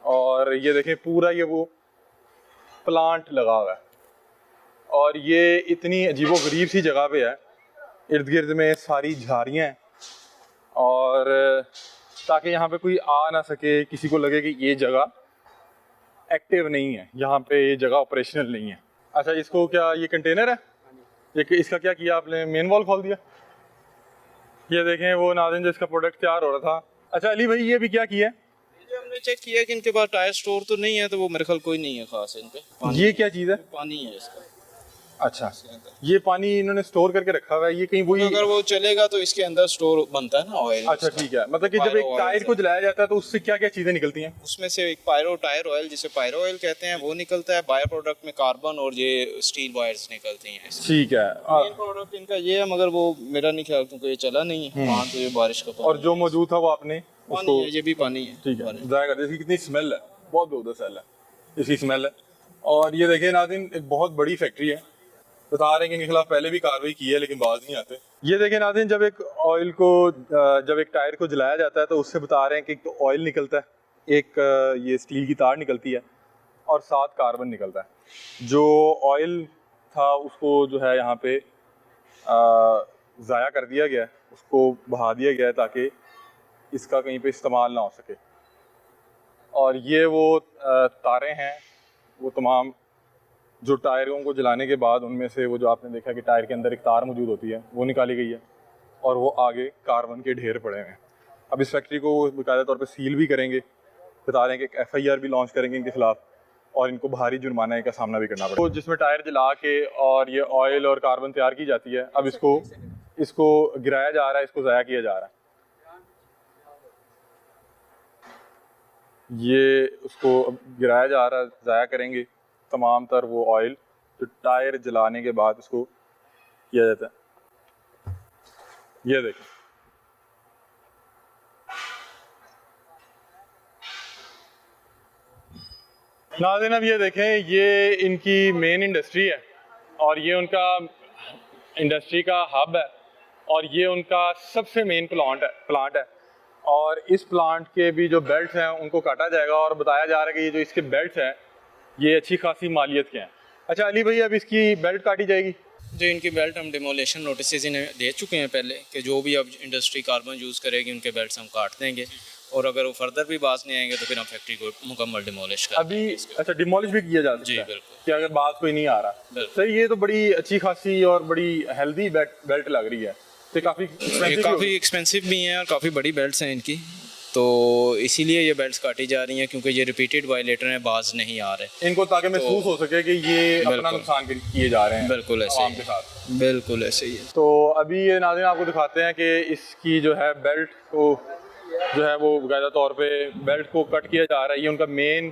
और ये देखें पूरा ये वो प्लांट लगा हुआ है और ये इतनी अजीबोगरीब सी जगह पे है, इर्द गिर्द में सारी झाड़ियाँ हैं और ताकि यहाँ पे कोई आ ना सके, किसी को लगे कि ये जगह एक्टिव नहीं है, यहाँ पे ये जगह ऑपरेशनल नहीं है। अच्छा, इसको क्या ये कंटेनर है? ये इसका क्या किया आपने? मेन वॉल खोल दिया। ये देखें वो नाज़रीन जिसका प्रोडक्ट तैयार हो रहा था। अच्छा अली भाई, ये भी क्या किया है?
हमने चेक किया कि इनके पास टायर स्टोर तो नहीं है, तो वो मेरे ख्याल कोई नहीं है खास इन पे।
ये क्या चीज़ है?
पानी है इसका।
अच्छा, ये पानी इन्होंने स्टोर करके रखा हुआ है, ये कहीं वही?
अगर वो चलेगा तो इसके अंदर स्टोर बनता है ना ऑयल।
अच्छा ठीक है, मतलब कि जब एक टायर को जलाया जाता है तो उससे क्या क्या चीज़ें निकलती हैं?
उसमें से एक पायरो टायर ऑयल, जिसे पायरो ऑयल कहते हैं, वो निकलता है। बायो प्रोडक्ट में कार्बन और ये स्टील वायर्स निकलती हैं।
ठीक है।
मेन प्रोडक्ट इनका ये है, मगर वो मेरा नहीं ख्याल, क्योंकि ये चला नहीं है वहाँ, तो ये बारिश का
और जो मौजूद था वो आपने
पानी है, ये भी पानी है।
ठीक है, जाया कर। इसकी कितनी स्मेल है, बहुत बेहूदा स्मेल है इसकी, स्मेल है। और ये देखिए नाज़रीन, एक बहुत बड़ी फैक्ट्री है, बता रहे हैं कि इनके खिलाफ पहले भी कार्रवाई की है लेकिन बाज नहीं आते। ये देखें नाज़रीन, जब एक ऑयल को जब एक टायर को जलाया जाता है तो उससे बता रहे हैं कि एक तो ऑयल निकलता है, एक ये स्टील की तार निकलती है और साथ कार्बन निकलता है। जो ऑयल था उसको जो है यहाँ पे ज़ाया कर दिया गया है, उसको बहा दिया गया है ताकि इसका कहीं पे इस्तेमाल ना हो सके। और ये वो तारें हैं, वो तमाम जो टायरों को जलाने के बाद उनमें से वो जो आपने देखा कि टायर के अंदर एक तार मौजूद होती है वो निकाली गई है और वो आगे कार्बन के ढेर पड़े हुए हैं। अब इस फैक्ट्री को बाकायदा तौर पे सील भी करेंगे, बता रहे हैं कि FIR भी लॉन्च करेंगे इनके खिलाफ और इनको भारी जुर्माना का सामना भी करना पड़ेगा। तो जिसमें टायर जला के और ये ऑयल और कार्बन तैयार की जाती है, अब इसको गिराया जा रहा है, इसको ज़ाया किया जा रहा है। ये उसको अब गिराया जा रहा है, ज़ाया करेंगे तमाम तर वो ऑयल जो टायर जलाने के बाद इसको किया जाता है। ये देखें, नाज़रीन अब ये देखें, ये इनकी मेन इंडस्ट्री है और ये उनका इंडस्ट्री का हब है और ये उनका सबसे मेन प्लांट है और इस प्लांट के भी जो बेल्ट हैं उनको काटा जाएगा और बताया जा रहा है कि ये जो इसके बेल्ट हैं ये अच्छी खासी मालियत के हैं। अच्छा अली भाई, अब इसकी बेल्ट काटी जाएगी?
जो इनकी बेल्ट हम डिमोलेशन नोटिस इन्हें दे चुके हैं पहले कि जो भी अब इंडस्ट्री कार्बन यूज़ करेगी उनके बेल्ट्स हम काट देंगे और अगर वो फर्दर भी बाज नहीं आएंगे तो फिर हम फैक्ट्री को मुकम्मल डिमोलिश कर
अभी अच्छा डिमोलिश भी किया जा सकता
जी
है
बिल्कुल,
कि अगर बात कोई नहीं आ रहा।
बिल्कुल।
सर ये तो बड़ी अच्छी खासी और बड़ी हेल्दी बेल्ट लग रही है, तो काफ़ी
ये काफ़ी एक्सपेंसिव भी हैं और काफ़ी बड़ी बेल्ट्स हैं इनकी, तो इसीलिए ये बेल्ट्स काटी जा रही हैं क्योंकि ये रिपीटेड वायलेटर हैं, बाज नहीं आ रहे
इनको, ताकि महसूस हो सके कि ये अपना
बिल्कुल।
नुकसान किए जा रहे हैं।
बिल्कुल ऐसे
आवाम
ही
के साथ
बिल्कुल ऐसे ही है।
तो अभी ये नाज़रीन आपको दिखाते हैं कि इसकी जो है बेल्ट को जो है वो बाकायदा तौर पे बेल्ट को कट किया जा रहा है। ये उनका मेन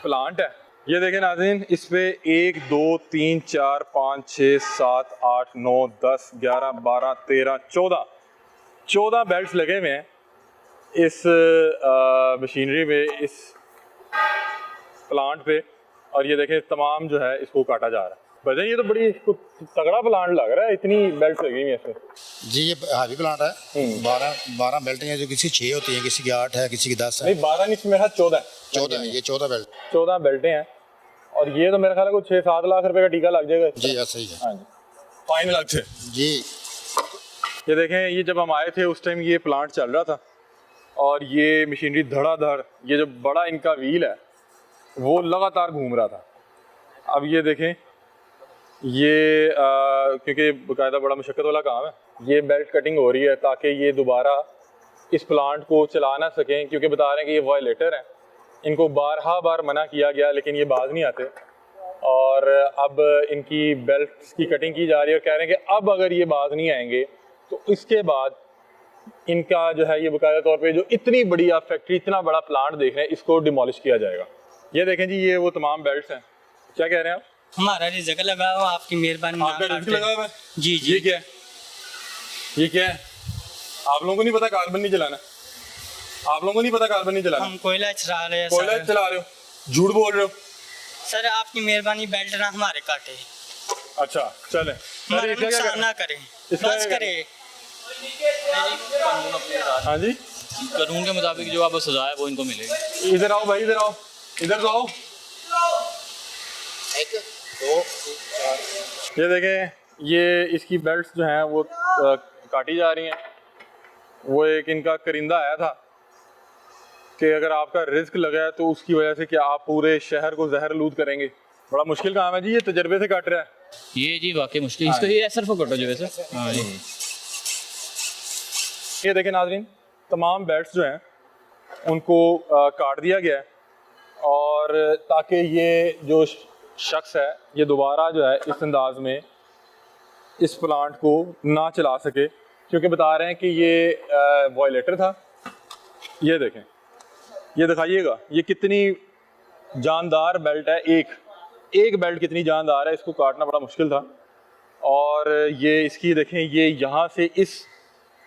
प्लांट है। ये देखें नाज़रीन, इस पे 1 2 3 4 5 6 7 8 9 10 11 12 13 14 बेल्ट्स लगे हुए हैं इस मशीनरी में, इस प्लांट पे। और ये देखें तमाम जो है इसको काटा जा रहा है। वजह ये तो बड़ी तगड़ा प्लांट लग रहा है, इतनी बेल्ट लगी हुई है इसमें।
जी ये हावी प्लांट है। 12 बेल्टें हैं, जो किसी 6 होती हैं, किसी की 8 है, किसी की 10 है।
नहीं 12 नहीं, मेरा 14
14 है, ये 14 बेल्ट।
14 बेल्टें हैं और ये तो मेरे ख्याल है कुछ 6-7 लाख रुपए का टीका लग जाएगा इसका।
जी ऐसा ही है।
हाँ जी, फाइन अलग से।
जी
ये देखें, ये जब हम आए थे उस टाइम ये प्लांट चल रहा था और ये मशीनरी धड़ाधड़, ये जो बड़ा इनका व्हील है वो लगातार घूम रहा था। अब ये देखें, ये क्योंकि बाकायदा बड़ा मुशक्क़त वाला काम है, ये बेल्ट कटिंग हो रही है ताकि ये दोबारा इस प्लांट को चला ना सकें, क्योंकि बता रहे हैं कि ये वायलेटर हैं। इनको बार मना किया गया लेकिन ये बाज नहीं आते और अब इनकी बेल्ट की कटिंग की जा रही है और कह रहे हैं कि अब अगर ये बाज नहीं आएंगे तो इसके बाद इनका जो है ये बाकायदा तौर पे जो इतनी बड़ी आप फैक्ट्री, इतना बड़ा प्लांट देख रहे हैं, इसको डिमोलिश किया जाएगा। ये देखें जी, ये वो तमाम बेल्ट्स हैं। क्या कह रहे हैं आप?
हमारा रिज़्क लगा हुआ, आपकी मेहरबानी।
आपका रिस्क लगा हुआ है?
जी जी।
ये क्या है? ये क्या है? आप लोगों को नहीं पता कार्बन नहीं जलाना? आप लोगों को नहीं पता कार्बन नहीं जलाना?
हम कोयला चला रहे हैं
कोयला
सर।
चला रहे हो, झूठ बोल रहे हो।
सर आपकी मेहरबानी, बेल्ट ना हमारे काटे,
अच्छा चले,
हमारा नुकसान ना करें,
इसका
बस
क्या
करे।
हाँ जी,
कानून के मुताबिक जो आपको सजा है वो इनको मिलेगी।
इधर आओ भाई, इधर आओ, इधर तो आओ।
1 2 4
ये देखें, ये इसकी बेल्ट्स जो हैं वो काटी जा रही हैं। वो एक इनका करिंदा आया था कि अगर आपका रिस्क लगा है तो उसकी वजह से क्या आप पूरे शहर को जहरलूद करेंगे? बड़ा मुश्किल काम है जी, ये तजर्बे से काट रहा है।
ये जी वाकई मुश्किल, इसको ये सिर्फ कटो जो वैसे। हाँ जी,
ये देखें नाजरीन, तमाम बेल्ट्स जो हैं उनको काट दिया गया है और ताकि ये जो शख्स है ये दोबारा जो है इस अंदाज में इस प्लांट को ना चला सके, क्योंकि बता रहे हैं कि ये वायलेटर था। ये देखें, ये दिखाइएगा ये कितनी जानदार बेल्ट है, एक बेल्ट कितनी जानदार है, इसको काटना बड़ा मुश्किल था। और ये इसकी देखें, ये यहाँ से इस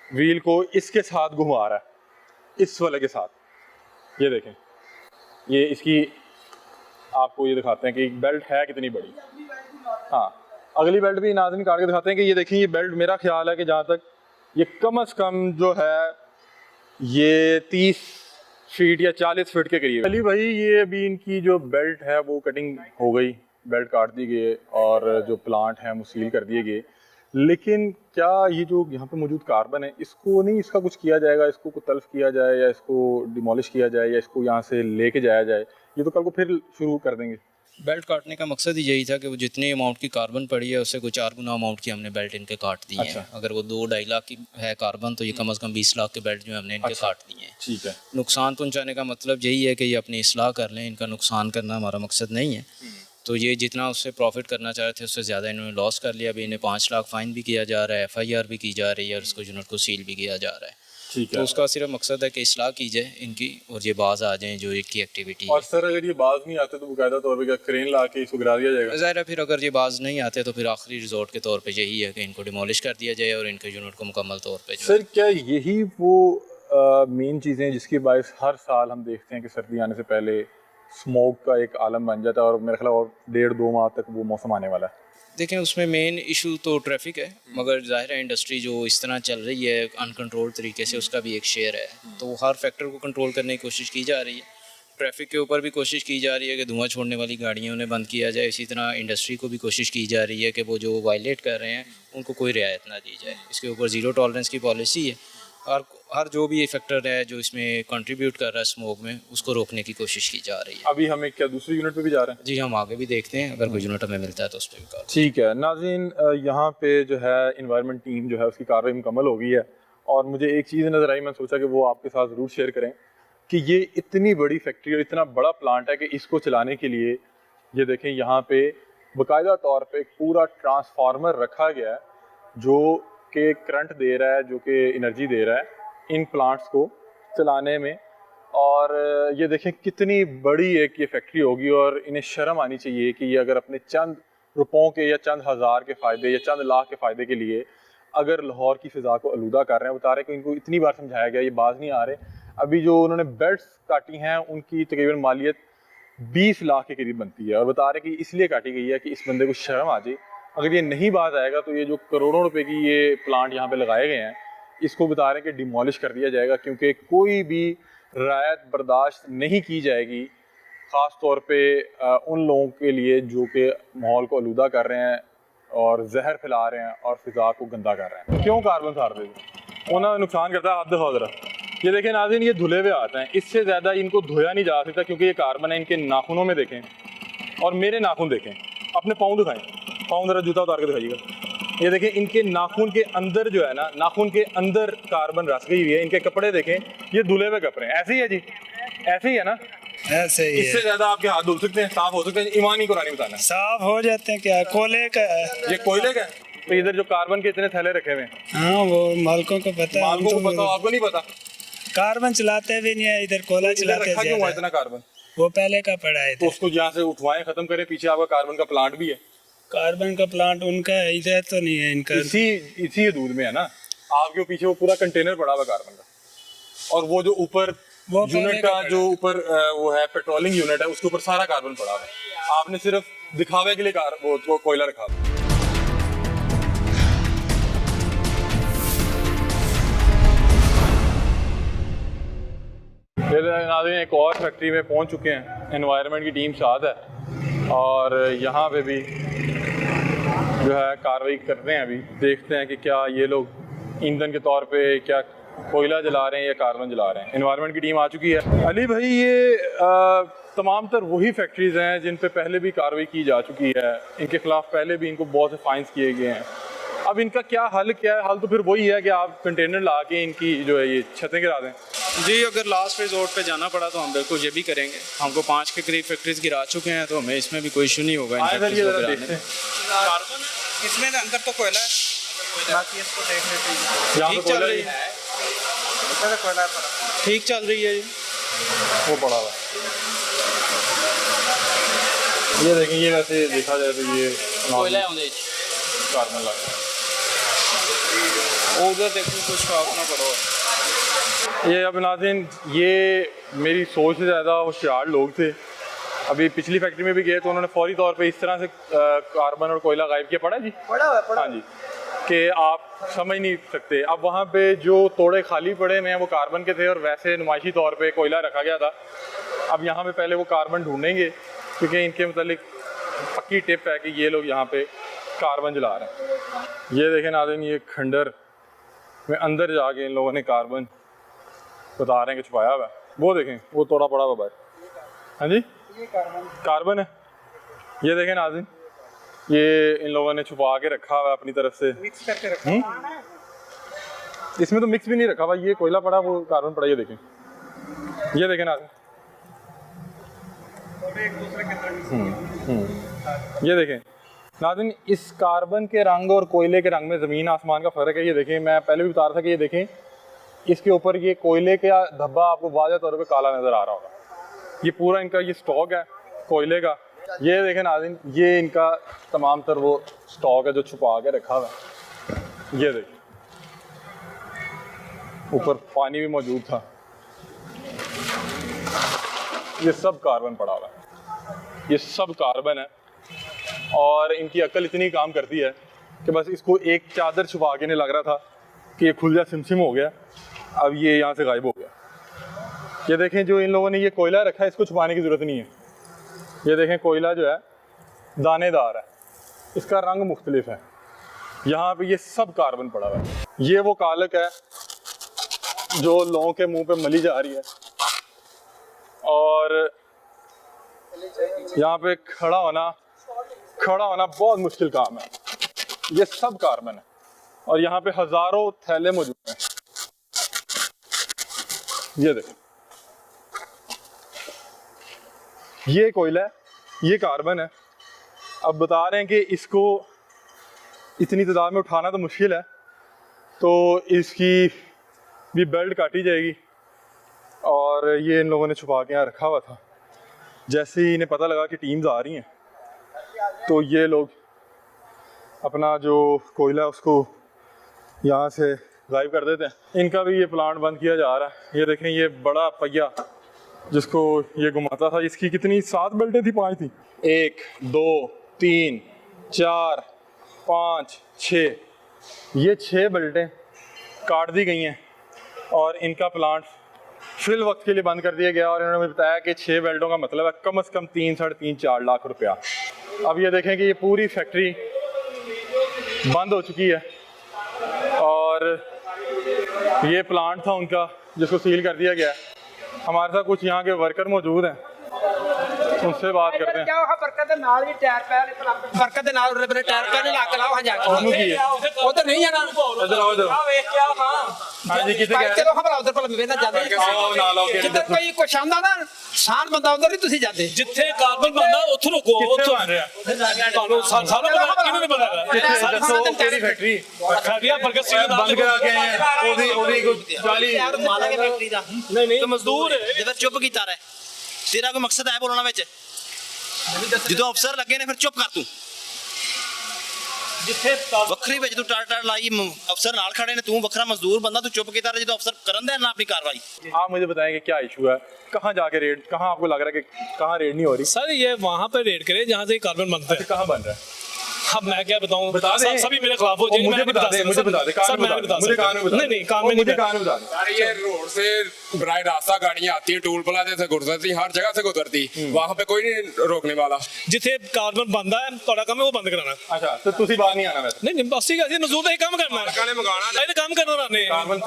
व्हील को इसके साथ घुमा रहा है, इस वाले के साथ। ये देखें, ये इसकी आपको ये दिखाते हैं कि बेल्ट है कितनी बड़ी। हाँ, अगली बेल्ट भी नाज़रीन काट के दिखाते हैं कि ये देखें, ये बेल्ट मेरा ख्याल है कि जहाँ तक ये कम से कम जो है ये 30 फीट या 40 फीट के करीब। अली भाई, ये अभी इनकी जो बेल्ट है वो कटिंग हो गई, बेल्ट काट दी गई और जो प्लांट है वो सील कर दिए गए, लेकिन क्या ये जो यहाँ पे मौजूद कार्बन है इसको नहीं, इसका कुछ किया जाएगा, इसको कुछ तल्फ किया जाए या इसको डिमोलिश किया जाए या इसको यहाँ से लेके जाया जाए? ये तो कल को फिर शुरू कर देंगे।
बेल्ट काटने का मकसद ही यही था कि वो जितनी अमाउंट की कार्बन पड़ी है उससे कोई 4 गुना अमाउंट की हमने बेल्ट इनके काट दी है। अगर वो 2-2.5 लाख की है कार्बन तो ये कम से कम 20 लाख के बेल्ट जो है हमने इनके काट दिए हैं।
ठीक है।
नुकसान पहुंचाने का मतलब यही है कि ये अपनी इस्लाह कर लें, इनका नुकसान करना हमारा मकसद नहीं है। तो ये जितना उससे प्रॉफिट करना चाह रहे थे उससे ज़्यादा इन्होंने लॉस कर लिया। अभी इन्हें 5 लाख फ़ाइन भी किया जा रहा है, FIR भी की जा रही है और उसको यूनिट को सील भी किया जा रहा है।
ठीक
तो उसका सिर्फ मकसद है कि इस्लाह की जाए इनकी और ये बाज आ जाएं जो इनकी एक्टिविटी है।
और सर अगर ये बाज नहीं आते तो बाकायदा तौर पे क्या क्रेन ला के इसको गिरा दिया जाएगा?
ज़ाहिर है फिर अगर ये बाज नहीं आते तो फिर आखिरी रिजॉर्ट के तौर पे यही है कि इनको डिमोलिश कर दिया जाए और इनके यूनिट को मुकम्मल तौर पे
सर क्या यही वो मेन चीज़ें हैं जिसकी बायस हर साल हम देखते हैं कि सर्दी आने से पहले स्मोक का एक आलम बन जाता है और मेरे ख्याल और 1.5-2 माह तक वो मौसम आने वाला है?
देखें उसमें मेन इशू तो ट्रैफिक है, मगर ज़ाहिर है इंडस्ट्री जो इस तरह चल रही है अनकंट्रोल तरीके से उसका भी एक शेयर है। तो हर फैक्टर को कंट्रोल करने की कोशिश की जा रही है। ट्रैफिक के ऊपर भी कोशिश की जा रही है कि धुआं छोड़ने वाली गाड़ियों ने बंद किया जाए। इसी तरह इंडस्ट्री को भी कोशिश की जा रही है कि वो जो वायलेट कर रहे हैं उनको कोई रियायत ना दी जाए। इसके ऊपर ज़ीरो टॉलरेंस की पॉलिसी है और हर जो भी फैक्टर है जो इसमें कंट्रीब्यूट कर रहा है स्मोक में उसको रोकने की कोशिश की जा रही है।
अभी हमें क्या दूसरी यूनिट पे भी जा रहे हैं?
जी हम आगे भी देखते हैं, अगर कोई यूनिट हमें मिलता है तो उस पर भी कर।
ठीक है नाज़रीन, यहाँ पे जो है इन्वायरमेंट टीम जो है उसकी कार्रवाई मुकम्मल हो गई है और मुझे एक चीज़ नज़र आई, मैं सोचा कि वो आपके साथ ज़रूर शेयर करें कि ये इतनी बड़ी फैक्ट्री और इतना बड़ा प्लांट है कि इसको चलाने के लिए ये देखें यहाँ पे बाकायदा तौर पे एक पूरा ट्रांसफार्मर रखा गया है जो कि करंट दे रहा है, जो कि एनर्जी दे रहा है इन प्लांट्स को चलाने में। और ये देखें कितनी बड़ी एक ये फैक्ट्री होगी और इन्हें शर्म आनी चाहिए कि ये अगर अपने चंद रुपयों के या चंद हज़ार के फ़ायदे या चंद लाख के फ़ायदे के लिए अगर लाहौर की फ़िज़ा को आलूदा कर रहे हैं। बता रहे कि इनको इतनी बार समझाया गया, ये बाज नहीं आ रहे। अभी जो उन्होंने बेल्ट्स काटी हैं उनकी तकरीबन मालियत 20 लाख के करीब बनती है और बता रहे कि इसलिए काटी गई है कि इस बंदे को शर्म आ जाए। अगर ये नहीं बाज आएगा तो ये जो करोड़ों रुपए की ये प्लांट यहाँ पे लगाए गए हैं इसको बता रहे हैं कि डिमोलिश कर दिया जाएगा, क्योंकि कोई भी रियायत बर्दाश्त नहीं की जाएगी, ख़ास तौर पे उन लोगों के लिए जो कि माहौल को आलूदा कर रहे हैं और जहर फैला रहे हैं और फ़िज़ा को गंदा कर रहे हैं। क्यों कार्बन सार दे उन्हें नुकसान करता है। आप दिखाओ ज़रा, ये देखें नाज़रीन, ये धुले हुए आते हैं, इससे ज़्यादा इनको धोया नहीं जा सकता क्योंकि ये कार्बन है। इनके नाखूनों में देखें और मेरे नाखून देखें, अपने पाँव दिखाएं, पाँव ज़रा जूता उतार के दिखाइएगा। ये देखें इनके नाखून के अंदर जो है ना, नाखून के अंदर कार्बन रस गई हुई है। इनके कपड़े देखें, ये धुले हुए कपड़े हैं। ऐसे ही है जी, ऐसे ही है ना,
ऐसे ही
इससे ज्यादा आपके हाथ धुल सकते हैं, साफ हो सकते हैं? ईमान ही कुरानी बताना है।
साफ हो जाते हैं। क्या कोयले का है?
ये कोयले का है? तो इधर जो कार्बन के इतने थैले रखे हुए हैं,
हाँ वो मालकों को पता है।
मालकों को पता, आपको नहीं पता?
कार्बन चलाते भी नहीं है, इधर कोयला
इधर
चलाते
रखा क्यों हुआ
हैं।
इतना कार्बन?
वो पहले का पड़ा है
तो
इधर।
उसको यहाँ से उठवाएं, खत्म करें। पीछे आपका कार्बन का प्लांट भी है।
कार्बन का प्लांट उनका है, इधर तो नहीं है इनका।
इसी दूध में है ना, आपके पीछे वो पूरा कंटेनर पड़ा हुआ कार्बन का। और वो जो ऊपर
वो
यूनिट का जो ऊपर वो है पेट्रोलिंग यूनिट है, उसके ऊपर सारा कार्बन पड़ा हुआ है। आपने सिर्फ दिखावे के लिए वो कोयला रखा हुआ है। नाज़रीन एक और फैक्ट्री में पहुंच चुके हैं, एनवायरनमेंट की टीम साथ है और यहाँ पे भी जो है कार्रवाई कर रहे हैं। अभी देखते हैं कि क्या ये लोग ईंधन के तौर पे क्या कोयला जला रहे हैं या कार्बन जला रहे हैं। एनवायरनमेंट की टीम आ चुकी है। अली भाई, ये तमाम तर वही फैक्ट्रीज़ हैं जिन पे पहले भी कार्रवाई की जा चुकी है, इनके खिलाफ पहले भी इनको बहुत से फाइन्स किए गए हैं। अब इनका क्या हल है? हल तो फिर वही है कि आप कंटेनर ला के इनकी जो है ये छतें गिरा दें।
जी अगर लास्ट रिजोर्ट पे जाना पड़ा तो हम बिल्कुल ये भी करेंगे। हमको 5 के करीब फैक्ट्रीज गिरा चुके हैं तो हमें इसमें भी कोई इशू नहीं होगा।
कार्बन इसमें अंदर तो कोयला है, बाकी इसको देख लेते हैं।
ठीक चल रही है, ठीक चल रही है जी।
वो पड़ा हुआ ये देखें, ये वैसे देखा जाए तो ये
कोयला है
कार्बन लगा।
उधर देखो कुछ खाओ ना पड़ो।
ये अब नाज़रीन, ये मेरी सोच से ज़्यादा होशियार लोग थे। अभी पिछली फैक्ट्री में भी गए तो उन्होंने फौरी तौर पे इस तरह से कार्बन और कोयला गायब किया। पड़ा जी, पड़ा हाँ जी, कि आप समझ नहीं सकते। अब वहाँ पे जो तोड़े खाली पड़े हैं वो कार्बन के थे और वैसे नुमाइशी तौर पे कोयला रखा गया था। अब यहाँ पे पहले वो कार्बन ढूंढेंगे क्योंकि इनके मतलब पक्की टिप है कि ये लोग यहाँ पे कार्बन जला रहे हैं। ये देखें नाज़रीन, ये खंडर में अंदर जाके इन लोगों ने कार्बन बता रहे हैं कि छुपाया हुआ है। वो देखें, वो तोड़ा पड़ा हुआ है। हाँ जी, ये कार्बन है। ये देखें नाज़रीन, ये इन लोगों ने छुपा के रखा हुआ है अपनी तरफ से,
मिक्स करके रखा
इसमें तो मिक्स भी नहीं रखा हुआ, ये कोयला पड़ा वो कार्बन पड़ा, ये देखें नाज़रीन,
एक दूसरे के तरफ
ये देखें नाज़रीन, इस कार्बन के रंग और कोयले के रंग में ज़मीन आसमान का फ़र्क है। ये देखें, मैं पहले भी बता रहा था कि ये देखें, इसके ऊपर ये कोयले का धब्बा आपको वाज़ेह तौर पे काला नज़र आ रहा होगा। ये पूरा इनका ये स्टॉक है कोयले का। ये देखें नाज़रीन, ये इनका तमाम तर वो स्टॉक है जो छुपा के रखा हुआ है। ये देखें, ऊपर पानी भी मौजूद था। ये सब कार्बन पड़ा हुआ है, ये सब कार्बन है। और इनकी अक्ल इतनी काम करती है कि बस इसको एक चादर छुपा के नहीं लग रहा था कि ये खुल जा सिमसिम हो गया, अब ये यहाँ से गायब हो गया। ये देखें, जो इन लोगों ने ये कोयला रखा है इसको छुपाने की ज़रूरत नहीं है। ये देखें, कोयला जो है दानेदार है, इसका रंग मुख्तलिफ है। यहाँ पे ये सब कार्बन पड़ा हुआ है। ये वो कालक है जो लोगों के मुंह पे मली जा रही है, और यहाँ पे खड़ा होना बहुत मुश्किल काम है। ये सब कार्बन है और यहाँ पे हजारों थैले मौजूद हैं। ये देखें, ये कोयला है, ये कार्बन है। अब बता रहे हैं कि इसको इतनी तादाद में उठाना तो मुश्किल है, तो इसकी भी बेल्ट काटी जाएगी। और ये इन लोगों ने छुपा के यहाँ रखा हुआ था। जैसे ही इन्हें पता लगा कि टीम्स आ रही हैं, तो ये लोग अपना जो कोयला है उसको यहाँ से गायब कर देते हैं। इनका भी ये प्लांट बंद किया जा रहा है। ये देखें, ये बड़ा पहिया जिसको ये घुमाता था, इसकी कितनी 7 बेल्टें थी, 5 थी, 1 2 3 4 5 6, ये 6 बेल्टें काट दी गई हैं और इनका प्लांट फिल वक्त के लिए बंद कर दिया गया। और इन्होंने मुझे बताया कि 6 बेल्टों का मतलब है कम से कम 3 साढ़े 3 4 लाख रुपया। अब ये देखें कि ये पूरी फैक्ट्री बंद हो चुकी है और ये प्लांट था उनका जिसको सील कर दिया गया। हमारे साथ कुछ यहाँ के वर्कर मौजूद हैं, उनसे बात करते हैं।
क्या वहाँ बरकत ਦੇ ਨਾਲ ਵੀ ਟਾਇਰ ਪੈਰ ਬਰਕਤ ਦੇ ਨਾਲ ਉਹਦੇ ਟਾਇਰ ਪੈਰ ਲਾ ਕੇ ਲਾਓ ਹਾਂ ਜਾ ਕੇ
ਉਹਨੂੰ ਕੀ ਹੈ?
ਉਧਰ ਨਹੀਂ ਜਾਣਾ
इधर आओ, इधर
ਆ ਵੇਖ ਕੇ ਆਓ ਹਾਂ
हाँ जी, कितने
ਬਾਈਕ ਚਲੋ ਹਮਰਾ ਉਧਰ ਕੋਲ ਵੇਨਾ ਜਾਂਦੇ
आओ ना लो के
ਜਿੱਧਰ ਕੋਈ ਕੁਛ ਆਉਂਦਾ ਨਾ ਸਾਨ ਬੰਦਾ ਉਧਰ ਨਹੀਂ ਤੁਸੀਂ ਜਾਂਦੇ
ਜਿੱਥੇ ਕਾਰਬਨ ਬਣਦਾ ਉੱਥੋਂ ਰੁਕੋ।
कितने बन रहे हैं?
ਤੁਹਾਨੂੰ ਸਾਰਾ ਪਤਾ ਕਿਹਨੂੰ ਨਹੀਂ ਪਤਾ
दसो केड़ी फैक्ट्री
ਸਾਡੀਆਂ ਬਰਗਰ ਸਿੰਘ ਦਾ
बंद करा के आए हैं। ओदी कोई 40
ਮਾਲਕ ਫੈਕਟਰੀ ਦਾ
ਨਹੀਂ
ਮਜ਼ਦੂਰ ਜੇ ਫਿਰ ਚੁੱਪ ਕੀਤਾ ਰਹਿ, ਤੇਰਾ ਕੋਈ ਮਕਸਦ ਹੈ ਬੋਲਣਾ ਵਿੱਚ? ਜਦੋਂ ਅਫਸਰ ਲੱਗੇ ਨੇ ਫਿਰ ਚੁੱਪ ਕਰ ਤੂੰ।
ਜਿੱਥੇ
ਵੱਖਰੀ ਵਿੱਚ ਤੂੰ ਟਾਰ ਲਾਈ, ਅਫਸਰ ਨਾਲ ਖੜੇ ਨੇ, ਤੂੰ ਵੱਖਰਾ ਮਜ਼ਦੂਰ ਬੰਦਾ, ਤੂੰ ਚੁੱਪ ਕੀਤਾ ਰਹਿ ਜਦੋਂ ਅਫਸਰ ਕਰਨ ਦੇ ਨਾ ਆਪਣੀ ਕਾਰਵਾਈ।
आप मुझे बताएं कि क्या इशू है, कहाँ जाके रेड, कहाँ आपको लग रहा है कि कहाँ रेड नहीं हो रही,
सर ये वहाँ पर रेड करे जहाँ से कार्बन बनता है।
कहाँ बन रहा है?
अब मैं क्या बताऊँ,
बता दे।
सभी मेरे खिलाफ हो
और मुझे बता दे, मुझे बता दे, कान में बता दे, मुझे कान में बता दे।
नहीं कान में
मुझे
नहीं
कान में बता दे।
यार ये रोड से बराह रास्ता गाड़ियाँ आती हैं, टूल प्लाजे से गुजरती, हर जगह से गुजरती, वहाँ पे कोई नहीं रोकने वाला।
जिथे कार्बन बनता है ਤੁਹਾਡਾ ਕੰਮ ਹੈ ਉਹ ਬੰਦ ਕਰਾਣਾ।
अच्छा, तो तुसी बाहर नहीं आना वैसे?
नहीं बस ठीक है, ਅਸੀਂ ਮਜ਼ਦੂਰ ਦਾ ਹੀ ਕੰਮ ਕਰਨਾ ਹੈ।
ने मंगाना
ਅਸੀਂ ਤਾਂ ਕੰਮ ਕਰਨਾ रहने
कार्बन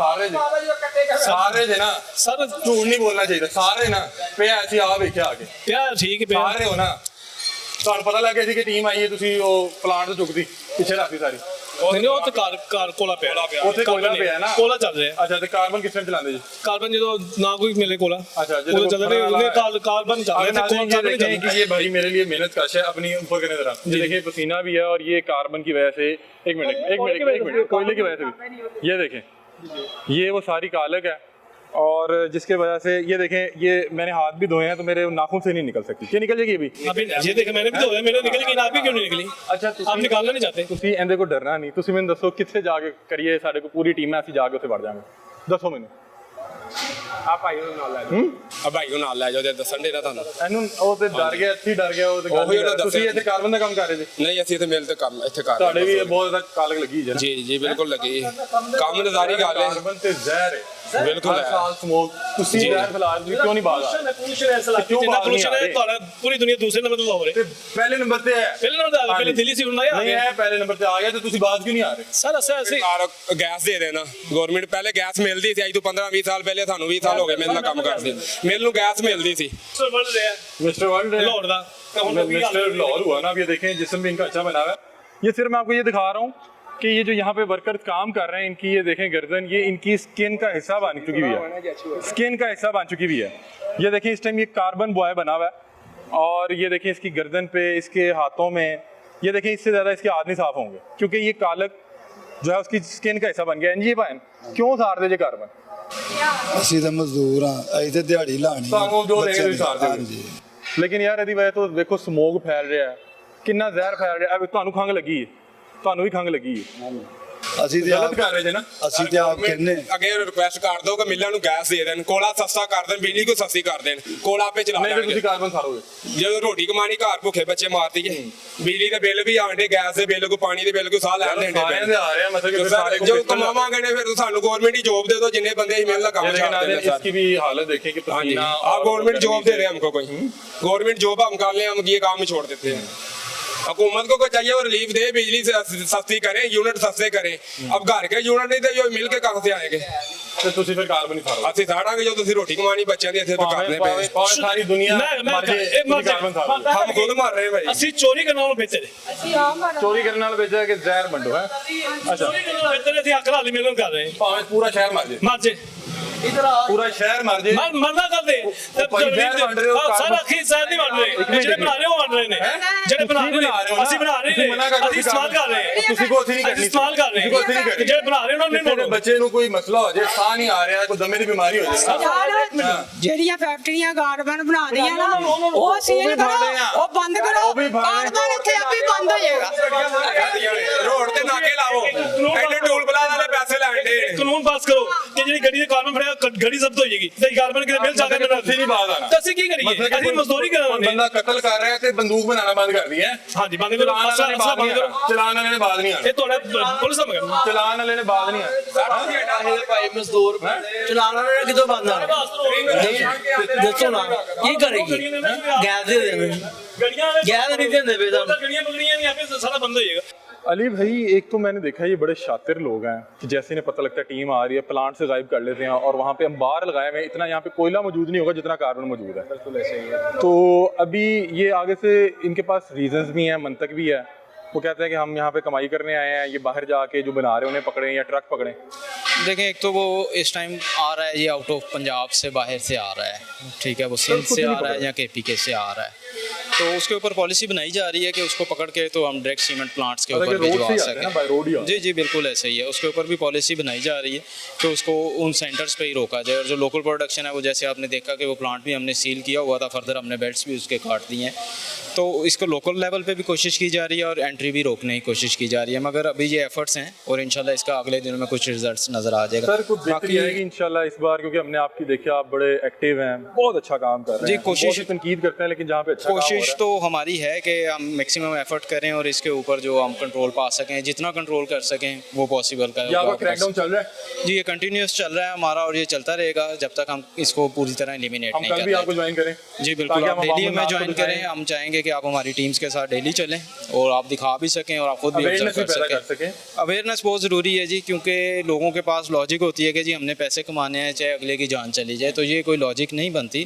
सारे जे ना,
सर
झूठ नहीं बोलना चाहिए, सारे ना पे ऐसी आ वेखे आके
यार ठीक है
ਸਾਰੇ ਹੋ ਨਾ। ਤੁਹਾਨੂੰ ਪਤਾ ਲੱਗ ਗਿਆ ਸੀ ਕਿ ਟੀਮ ਆਈ ਹੈ, ਤੁਸੀਂ ਉਹ ਪਲਾਂਟ ਤੋਂ ਚੁੱਕਦੀ ਪਿੱਛੇ ਰੱਖੀ ਸਾਰੀ,
नहीं वो तो कार कोला पे
ਉੱਥੇ ਕੋਇਲਾ ਪਿਆ ਨਾ,
कोला चल रहा है।
ਅੱਛਾ, ਤੇ ਕਾਰਬਨ ਕਿਸ ਤਰ੍ਹਾਂ ਚਲਾਉਂਦੇ ਜੀ?
कार्बन जो ना कोई मिले कोला
अच्छा,
वो चल रहे उन्हें कार्बन चल
अगर
रहे थे,
नाज़रीन ये देखें कि ये भाई मेरे लिए मेहनत कश है, अपनी ऊपर करने जरा, ये देखिए पसीना भी है और ये कार्बन की वजह से, एक मिनट कोयले की वजह से भी, ये देखें ये वो सारी कालक है और जिसके वजह से ये देखें, ये मैंने हाथ भी धोए हैं तो मेरे नाखून से नहीं निकल सकती। क्या निकल जाएगी अभी?
अभी ये देखे मैंने भी धोया, मेरे निकल गई ना, आपकी क्यों नहीं निकली?
अच्छा,
आप निकालना नहीं चाहते?
ਤੁਸੀਂ ਇਹਦੇ ਕੋ ਡਰਨਾ ਨਹੀਂ, ਤੁਸੀਂ ਮੈਨੂੰ ਦੱਸੋ ਕਿੱਥੇ ਜਾ ਕੇ ਕਰੀਏ, ਸਾਡੇ ਕੋ ਪੂਰੀ ਟੀਮ ਹੈ, ਅਸੀਂ ਜਾ ਕੇ ਉੱਥੇ ਵੜ ਜਾਵਾਂਗੇ, ਦੱਸੋ ਮੈਨੂੰ।
ਆ ਭਾਈ ਨੂੰ ਨਾਲ ਲੈ ਜਾਓ, ਆ ਭਾਈ ਨੂੰ ਨਾਲ ਲੈ ਜਾਓ, ਜੇ ਦੱਸਣ ਦੇ ਨਾ ਤੁਹਾਨੂੰ।
ਇਹਨੂੰ ਉਹ ਤੇ ਡਰ ਗਿਆ, ਇੱਥੇ ਡਰ ਗਿਆ ਉਹ ਤੇ
ਉਹੀ ਉਹਨੇ
ਤੁਸੀਂ
ਦੱਸਿਆ।
ਇੱਥੇ ਕਾਰਬਨ ਦਾ ਕੰਮ ਕਰ ਰਹੇ ਜੀ?
ਨਹੀਂ ਅਸੀਂ ਇੱਥੇ ਮਿਲ ਤੇ ਕਰ ਇੱਥੇ ਕਰ
ਤੁਹਾਡੇ ਵੀ ਬਹੁਤ ਜ਼ਿਆਦਾ ਕਾਲਕ ਲੱਗੀ ਹੈ ਨਾ?
ਜੀ ਜੀ ਬਿਲਕੁਲ ਲੱਗੀ, ਕੰਮ ਨਜ਼ਾਰੀ ਗੱਲ ਹੈ,
ਕਾਰਬਨ ਤੇ ਜ਼ਹਿਰ ਹੈ,
ਬਿਲकुल
हर साल स्मोक, ਤੁਸੀਂ ਜ਼ਹਿਰ ਫੈਲਾ ਰਹੇ ਹੋ, क्यों नहीं बात आ रही?
पोल्यूशन है इस इलाके जितना पोल्यूशन है ਤੁਹਾਡਾ पूरी दुनिया दूसरे नंबर पे हो रही है।
पहले नंबर पे है,
पहले नंबर पे पहले दिल्ली से उड़ना
नहीं है, पहले नंबर पे आ गया तो ਤੁਸੀਂ बात क्यों नहीं आ रहे?
सर ऐसे ऐसे
ਸਰਕਾਰ ਗੈਸ ਦੇ ਦੇਣਾ, ਗਵਰਨਮੈਂਟ ਪਹਿਲੇ ਗੈਸ ਮਿਲਦੀ ਸੀ, ਅੱਜ ਤੋਂ 15-20 ਸਾਲ ਪਹਿਲੇ ਸਾਨੂੰ 20 ਸਾਲ ਸਾਲ ਹੋ ਗਏ ਮਿਲ ਨਾਲ ਕੰਮ ਕਰਦੇ ਮਿਲ ਨੂੰ ਗੈਸ ਮਿਲਦੀ ਸੀ
बन रहा है
मिस्टर वर्ल्ड
लाहौर दा तो हुण भी
मिस्टर लाहौर हुआ ना, अब ये देखें जिस्म भी इनका अच्छा बना हुआ है। ये सिर्फ मैं आपको ये दिखा रहा हूँ कि ये जो यहाँ पे वर्कर काम कर रहे हैं, इनकी ये देखें गर्दन, ये इनकी स्किन का हिस्सा बन चुकी हुई है, स्किन का हिस्सा बन चुकी हुई है। ये देखें इस टाइम ये कार्बन बॉय बना हुआ है और ये देखें इसकी गर्दन पे, इसके हाथों में, ये देखें इससे ज़्यादा इसके हाथ नहीं साफ होंगे क्योंकि ये कालक जो है उसकी स्किन का हिस्सा बन गया। जी भाई क्यों सार दे जे कार्बन?
ਅਸੀਂ ਤਾਂ ਮਜ਼ਦੂਰ ਹਾਂ, ਅਸੀਂ ਤਾਂ ਦਿਹਾੜੀ ਲਾਣੀ
ਤੁਹਾਨੂੰ ਜੋ ਦੇਗੇ ਤੁਸੀਂ ਸਾਰ ਦਿਓ।
ਹਾਂਜੀ।
ਲੇਕਿਨ ਯਾਰ ਇਹਦੀ ਵਜ੍ਹਾ ਤੋਂ ਦੇਖੋ ਸਮੋਗ ਫੈਲ ਰਿਹਾ ਹੈ, ਕਿੰਨਾ ਜ਼ਹਿਰ ਫੈਲ ਰਿਹਾ ਹੈ। ਤੁਹਾਨੂੰ ਖੰਘ ਲੱਗੀ ਹੈ, ਤੁਹਾਨੂੰ ਵੀ ਖੰਘ ਲੱਗੀ ਹੈ,
ਅਸੀਂ ਤੇ
ਗਲਤ
ਆਪ
ਕਰ ਰਹੇ ਜੇ ਨਾ।
ਅਸੀਂ ਤੇ ਆਪ ਕਹਿੰਦੇ
ਅੱਗੇ ਰਿਕੁਐਸਟ ਕਰ ਦੋ ਕਿ ਮਿਲਾਂ ਨੂੰ ਗੈਸ ਦੇ ਦੇਣ, ਕੋਲਾ ਸਸਤਾ ਕਰ ਦੇਣ, ਬਿਜਲੀ ਕੋ ਸਸਤੀ ਕਰ ਦੇਣ, ਕੋਲਾ ਆਪੇ ਚਲਾ
ਨਹੀਂ ਤੇ
ਲੈਣਗੇ।
ਤੁਸੀਂ ਕਾਰਬਨ ਸਾਰੋਗੇ।
ਜਦੋਂ ਰੋਟੀ ਕਮਾਣੀ ਘਰ ਭੁੱਖੇ ਬੱਚੇ ਮਾਰਦੀ ਹੈ, ਬਿਜਲੀ ਦੇ ਬਿੱਲ ਵੀ ਆਂਡੇ, ਗੈਸ ਦੇ ਬਿੱਲ ਕੋ, ਪਾਣੀ ਦੇ ਬਿੱਲ ਕੋ, ਸਾਹ ਲੈਣ ਦੇਣ
ਸਾਰਿਆਂ ਦੇ ਆ ਰਿਹਾ ਮਤਲਬ ਕਿ ਸਾਰੇ
ਜੋ ਕਮਾਵਾਂਗੇ ਨੇ ਫਿਰ ਸਾਨੂੰ ਗਵਰਨਮੈਂਟ ਹੀ ਜੋਬ ਦੇ ਦੋ, ਜਿੰਨੇ ਬੰਦੇ ਹੀ ਮਿਲ ਦਾ ਕੰਮ
लेकिन
ਛੱਡ ਦੇਣ
इसकी भी हालत देखें कि
हाँ जी,
पसीना
आप गवर्नमेंट जॉब दे रहे हैं हमको, कोई गवर्नमेंट जॉब हम कर ले, हम ये काम ही छोड़ देते हैं। हुकूमत को चाहिए वो रिलीफ दे, बिजली सस्ती करें, यूनिट सस्ते करें। अब घर के यूनिट नहीं तो जो मिल के कहाँ से आएंगे?
ਤੇ ਤੁਸੀਂ ਫਿਰ ਕਾਰਬਨ ਹੀ ਸਾਰੋਗੇ।
ਅਸੀਂ ਸਾੜਾਂਗੇ ਜੋ ਤੁਸੀਂ ਰੋਟੀ ਕਮਾਣੀ ਬੱਚਿਆਂ ਦੀ ਇੱਥੇ ਤੋਂ ਕਰਨੇ ਪਏ।
ਭਾਵੇਂ ਸਾਰੀ ਦੁਨੀਆ
मैं
ਮਰ ਜੇ,
ये मर
ਤੁਸੀਂ ਕਾਰਬਨ ਸਾਰੋਗੇ।
जाए
हम खुद मर रहे हैं भाई।
ਅਸੀਂ ਚੋਰੀ ਕਰਨ ਵਾਲੋਂ ਬੇਚੇ
ਚੋਰੀ ਕਰਨ ਨਾਲ ਵੇਚਿਆ ਕਿ ਜ਼ਹਿਰ ਵੰਡੋ ਹੈ। ਅੱਛਾ
ਚੋਰੀ ਕਰਨ ਵਾਲੋਂ ਬੇਚੇ ਅਸੀਂ ਅਕਲ ਵਾਲੀ ਮਿਲਣ ਕਰ ਰਹੇ
ਭਾਵੇਂ ਪੂਰਾ ਸ਼ਹਿਰ ਮਰ ਜੇ,
ਮਰ ਜੇ
ਪੂਰਾ ਸ਼ਹਿਰ ਮਰ ਜੇ,
ਮਰਨਾ ਕਰਦੇ
ਭਾਈ ਜ਼ਹਿਰ ਵੰਡ ਰਹੇ ਹੋ,
ਸਾਰਾ ਅਖੀਰ ਜ਼ਹਿਰ ਨਹੀਂ ਵੰਡ ਰਹੇ, ਜਿਹੜੇ ਬਣਾ ਰਹੇ ਹੋ ਵੰਡ ਰਹੇ ਨੇ, ਜਿਹੜੇ ਬਣਾ ਰਹੇ ਨੇ ਅਸੀਂ ਬਣਾ ਰਹੇ ਨੇ, ਅਸੀਂ ਇਸਤੇਮਾਲ ਕਰ ਰਹੇ ਹਾਂ,
ਤੁਸੀਂ ਕੋ ਅਸੀਂ ਨਹੀਂ
ਅਸੀਂ
ਕਰਨੀ,
ਇਸਤੇਮਾਲ ਕਰ ਰਹੇ
ਤੁਸੀਂ ਕੋ ਅਸੀਂ ਨਹੀਂ
ਹਾਂ,
ਕਰਨੀ।
ਜਿਹੜੇ ਬਣਾ ਰਹੇ ਉਹਨਾਂ ਨੇ
ਤੁਹਾਡੇ ਬੱਚੇ ਨੂੰ ਕੋਈ ਮਸਲਾ ਹੋ ਜਾਏ, ਸਾਹ ਨਹੀਂ ਆ ਰਿਹਾ, ਕੋਈ ਦਮੇ ਦੀ ਬਿਮਾਰੀ ਹੋ ਜਾਏ,
ਜਿਹੜੀਆਂ ਫੈਕਟਰੀਆਂ ਕਾਰਬਨ ਬਣਾਉਂਦੀਆਂ ਨਾ ਉਹ ਸੀਲ ਕਰੋ, ਉਹ ਬੰਦ ਕਰੋ, ਕਾਰਬਨ ਇੱਥੇ ਆਪੇ ਬੰਦ ਹੋ ਜਾਏਗਾ।
ਰੋਡ ਤੇ ਨਾਕੇ ਲਾਵੋ, ਐਡੇ ਟੋਲ ਪਲਾਜ਼ਾ ਵਾਲੇ ਪੈਸੇ ਲੈਣ ਦੇ।
ਕਾਨੂੰਨ ਪਾਸ ਕਰੋ ਕਿ ਜਿਹੜੀ ਗੱਡੀ ਦੇ ਕਾਰਬਨ ਫੜਿਆ ਗੱਡੀ ਜ਼ਬਤ ਹੋ ਜਾਏਗੀ ਤੇ ਕਾਰਬਨ ਕਿਤੇ ਮਿਲ ਜਾਗਾ ਮੇਰਾ
ਅਸੀਂ ਨਹੀਂ ਬਾਜ਼ ਆਣਾ।
ਤਾਂ ਅਸੀਂ ਕੀ ਕਰੀਏ? ਅਸੀਂ ਮਜ਼ਦੂਰੀ ਕਰਾਂਗੇ।
ਬੰਦਾ ਕਤਲ ਕਰ ਰਿਹਾ ਤੇ ਬੰਦੂਕ ਬਣਾਉਣਾ ਬੰਦ ਕਰ ਦੀ ਹੈ।
ਹਾਂਜੀ ਬੰਦ ਕਰੋ,
ਚਲਾਨ ਵਾਲੇ ਨੇ ਚਲਾਨ ਵਾਲੇ ਨੇ ਬਾਜ਼ ਨਹੀਂ ਆਣਾ,
ਇਹ ਤੁਹਾਡਾ ਪੁਲਿਸ ਦਾ ਮਗਰ
ਚਲਾਨ ਵਾਲੇ ਨੇ ਬਾਜ਼ ਨਹੀਂ ਆਣਾ।
ਭਾਈ ਮਜ਼ਦੂਰ ਚਲਾਣਾ ਨੇ ਕਿਦੋਂ ਬੰਦ ਆਣਾ ਦੱਸੋ ਨਾ ਕੀ ਕਰੇਗੀ ਗੈਸ ਦੇ ਦੇਣ
ਗੱਡੀਆਂ
ਗੈਸ ਨਹੀਂ ਦਿੰਦੇ ਵੇ ਤਾਂ
ਗੱਡੀਆਂ ਪਕੜੀਆਂ नहीं आपे सारा बंद हो जाएगा।
अली भाई एक तो मैंने देखा ये बड़े शातिर लोग हैं कि जैसे इन्हें पता लगता है टीम आ रही है प्लांट से गायब कर लेते हैं और वहाँ पे अंबार लगाए हुए हैं, इतना यहाँ पे कोयला मौजूद नहीं होगा जितना कार्बन मौजूद है। बिल्कुल ऐसे ही है। तो अभी ये आगे से इनके पास रीजंस भी हैं, मंतक भी है, वो कहते हैं कि हम यहाँ पे कमाई करने आए हैं, ये बाहर जाके जो बना रहे हैं उन्हें पकड़ें या ट्रक पकड़ें।
देखें एक तो वो इस टाइम आ रहा है ये आउट ऑफ पंजाब से बाहर से आ रहा है, ठीक है, वो सिंध से आ रहा है या KPK से आ रहा है, तो उसके ऊपर पॉलिसी बनाई जा रही है कि उसको पकड़ के तो हम डायरेक्ट सीमेंट प्लांट्स के ऊपर भिजवा सकें। जी जी बिल्कुल ऐसे ही है, उसके ऊपर भी पॉलिसी बनाई जा रही है कि उसको उन सेंटर्स पे ही रोका जाए। और जो लोकल प्रोडक्शन है वो जैसे आपने देखा कि वो प्लांट भी हमने सील किया हुआ था, फर्दर हमने बेल्ट्स भी उसके काट दिए हैं, तो इसको लोकल लेवल पे भी कोशिश की जा रही है और एंट्री भी रोकने की कोशिश की जा रही है। मगर अभी ये एफर्ट्स हैं और इंशाल्लाह इसका अगले दिनों में कुछ रिजल्ट्स नज़र आ जाएगा।
सर कुछ बेहतरी आएगी इंशाल्लाह इस बार, क्योंकि हमने आपकी देखा आप बड़े एक्टिव हैं, बहुत अच्छा काम कर रहे हैं।
जी, कोशिश
तनकीद करते हैं लेकिन जहाँ पे अच्छा काम हो रहा
कोशिश
है।
तो हमारी है कि हम मैक्सिमम एफर्ट करें और इसके ऊपर जो हम कंट्रोल पा सकें, जितना कंट्रोल कर सकें वो पॉसिबल
ये आपका क्रैकडाउन चल रहा है?
जी ये कंटिन्यूस चल रहा है हमारा और ये चलता रहेगा जब तक हम इसको पूरी तरह एलिमिनेट
हम
नहीं
कल
कर
भी आपको
देते।
ज्वाइन करें?
जी बिल्कुल, आप
हम
डेली
आपको
में
आपको
ज्वाइन
दिखाएं।
करें, हम चाहेंगे कि आप हमारी टीम्स के साथ डेली चलें और आप दिखा भी सकें और आप खुद भी
Awareness
observe
भी पैदा कर
सकें। अवेयरनेस बहुत ज़रूरी है जी, क्योंकि लोगों के पास लॉजिक होती है कि जी हमने पैसे कमाने हैं चाहे अगले की जान चली जाए, तो ये कोई लॉजिक नहीं बनती,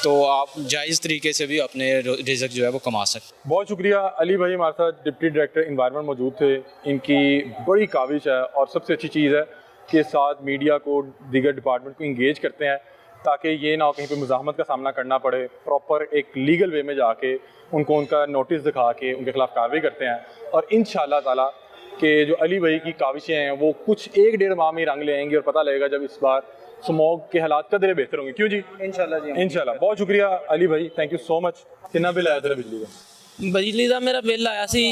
तो आप जायज़ तरीके से भी अपने रिज़्क जो है वो कमा सकते।
बहुत शुक्रिया अली भाई, हमारे साथ डिप्टी डायरेक्टर इन्वायरमेंट मौजूद थे। इनकी बड़ी काविश है और सबसे अच्छी चीज़ है कि साथ मीडिया को, दीगर डिपार्टमेंट को इंगेज करते हैं ताकि ये ना हो कहीं पे मुज़ाहमत का सामना करना पड़े, प्रॉपर एक लीगल वे में जाके उनको उनका नोटिस दिखा के उनके खिलाफ कार्रवाई करते हैं। और इंशाअल्लाह ताला कि जो अली भाई की काविशें हैं वो कुछ 1-1.5 माह में रंग ले आएंगी और पता लगेगा जब इस बार स्मॉग के हालात कदरे बेहतर होंगे। क्यों जी? इंशाल्लाह जी, इंशाल्लाह। बहुत शुक्रिया अली भाई, थैंक यू सो मच। कितना बिल आया तेरा बिजली का?
बिजली का मेरा बिल आया सी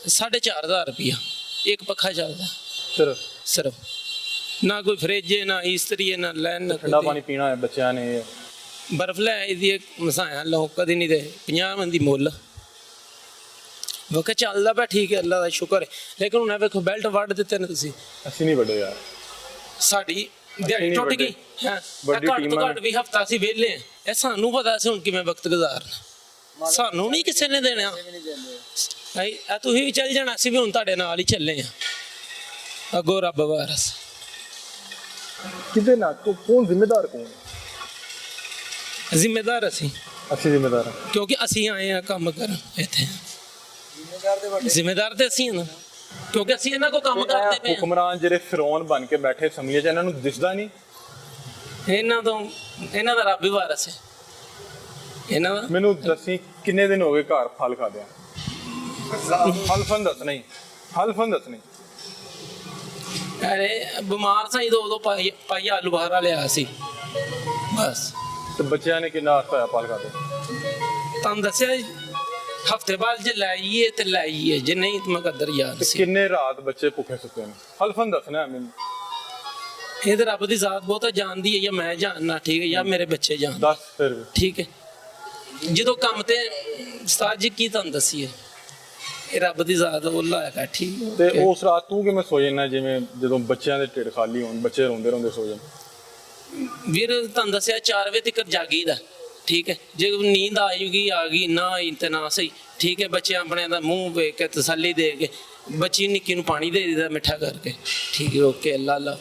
4,500 रुपया, एक पखा चलता सिर्फ, ना कोई फ्रिज है ना इस्त्री है ना लैन ना
ठंडा पानी पीना है बच्चा ने,
बर्फ लै ਇਹਦੀ ਮਸਾਇਆ ਲੋ ਕਦੀ ਨਹੀਂ ਦੇ 50 ਮੰਦੀ ਮੁੱਲ ਵਕ ਚੱਲਦਾ ਪਿਆ ਠੀਕ ਹੈ ਅੱਲਾ ਦਾ ਸ਼ੁਕਰ ਹੈ। ਲੇਕਿਨ ਹੁਣ ਵੇਖੋ ਬੈਲਟ ਵੱਢ ਦਿੱਤੇ ਨੇ ਤੁਸੀਂ,
ਅਸੀਂ ਨਹੀਂ ਵੱਡੇ ਯਾਰ,
ਸਾਡੀ ਦਿਹਾੜੀ ਟੁੱਟ ਗਈ ਹੈ। ਘੱਟ ਤੋਂ ਘੱਟ ਵੀ ਹਫਤਾ ਸੀ ਵਿਹਲੇ ਇਹ ਸਾਨੂੰ ਪਤਾ ਸੀ ਹੁਣ ਕਿਵੇਂ ਵਕਤ ਗੁਜ਼ਾਰਨਾ, ਸਾਨੂੰ ਨਹੀਂ ਕਿਸੇ ਨੇ ਦੇਣਾ। ਆ ਤੁਸੀਂ ਵੀ ਚੱਲ ਜਾਣਾ, ਅਸੀਂ ਵੀ ਹੁਣ ਤੁਹਾਡੇ ਨਾਲ ਹੀ ਚੱਲੇ ਆ, ਅੱਗੋਂ ਰੱਬ ਵਾਰਸ।
किधर ना कौन जिम्मेदार कौन
ਜ਼ਿੰਮੇਦਾਰ ਅਸੀਂ
अच्छे जिम्मेदार है
ਕਿਉਂਕਿ ਅਸੀਂ ਆਏ ਆ ਕੰਮ ਕਰਨ ਇੱਥੇ ਜ਼ਿੰਮੇਦਾਰ ਤੇ ਅਸੀਂ ਹਾਂ ਨਾ ਕਿਉਂਕਿ ਅਸੀਂ ਇਹਨਾਂ ਕੋ ਕੰਮ ਕਰਦੇ ਪਏ ਹਾਂ
ਹੁਕਮਰਾਨ ਜਿਹੜੇ ਫਿਰੌਨ ਬਣ ਕੇ ਬੈਠੇ ਸਮੀਏ ਚ ਇਹਨਾਂ ਨੂੰ ਦਿਸਦਾ ਨਹੀਂ
ਇਹਨਾਂ ਦਾ ਰੱਬ ਹੀ ਵਾਰਸ ਹੈ ਇਹਨਾਂ ਦਾ
ਮੈਨੂੰ ਦੱਸੀ ਕਿੰਨੇ ਦਿਨ ਹੋ ਗਏ ਘਰ ਫਲ ਖਾਦਿਆਂ ਹਲਫਨ ਦੱਸ ਨਹੀਂ ਹਲਫਨ ਦੱਸ ਨਹੀਂ
ਅਰੇ ਬਿਮਾਰ ਸਾਂ ਉਦੋਂ ਪਾਈ ਆਲੂ ਬੁਖਾਰਾ ਲਿਆ ਸੀ ਬਸ
ਤੇ ਬੱਚਿਆਂ ਨੇ ਕਿੰਨਾ ਹੱਥ ਹੋਇਆ ਫਲ ਖਾਦੇ
ਤੁਹਾਨੂੰ ਦੱਸਿਆ ਹਫਤੇ ਬਾਅਦ ਜੇ ਲਾਈਏ ਤੇ ਲਾਈਏ ਜੇ ਨਹੀਂ ਤਾਂ ਮੈਂ ਕਦਰ ਯਾਦ
ਤੇ
ਸੀ
ਕਿੰਨੇ ਰਾਤ ਬੱਚੇ ਭੁੱਖੇ ਸੁੱਤੇ ਨੇ ਹਲਫਨ ਦੱਸਣਾ ਮੈਨੂੰ
ਇਹ ਤਾਂ ਰੱਬ ਦੀ ਜ਼ਾਤ ਬਹੁਤਾ ਜਾਣਦੀ ਹੈ ਜਾਂ ਮੈਂ ਜਾਣਨਾ ਠੀਕ ਹੈ ਜਾਂ ਮੇਰੇ ਬੱਚੇ ਜਾਣਦੇ
ਦੱਸ ਫਿਰ ਵੀ
ਠੀਕ ਹੈ ਜਦੋਂ ਕੰਮ ਤੇ ਉਸਤਾਦ ਜੀ ਕੀ ਤੁਹਾਨੂੰ ਦੱਸੀਏ ਇਹ ਰੱਬ ਦੀ ਜ਼ਾਤ ਉਹਲਾ ਹੈਗਾ ਠੀਕ ਹੈ
ਤੇ ਉਸ ਰਾਤ ਤੂੰ ਕਿਵੇਂ ਸੋ ਜਾਣਾ ਜਿਵੇਂ ਜਦੋਂ ਬੱਚਿਆਂ ਦੇ ਢਿੱਡ ਖਾਲੀ ਹੋਣ ਬੱਚੇ ਰੋਂਦੇ ਰੋਂਦੇ ਸੋ ਜਾਣ
ਵੀਰ ਤੁਹਾਨੂੰ ਦੱਸਿਆ 4 ਵਜੇ ਤੱਕ ਜਾਗੀਦਾ ਠੀਕ ਹੈ ਜੇ ਨੀਂਦ ਆਏਗੀ ਆ ਗਈ ਨਾ ਆਈ ਤੇ ਨਾ ਸਹੀ ਠੀਕ ਹੈ ਬੱਚੇ ਆਪਣੇ ਦਾ ਮੂੰਹ ਵੇਖ ਕੇ ਤਸੱਲੀ ਦੇ ਕੇ ਬੱਚੀ ਨਿੱਕੀ ਨੂੰ ਪਾਣੀ ਦੇ ਦਿੱਤਾ ਮਿੱਠਾ ਕਰਕੇ ਠੀਕ ਹੈ ਓਕੇ ਅੱਲਾ ਅੱਲਾ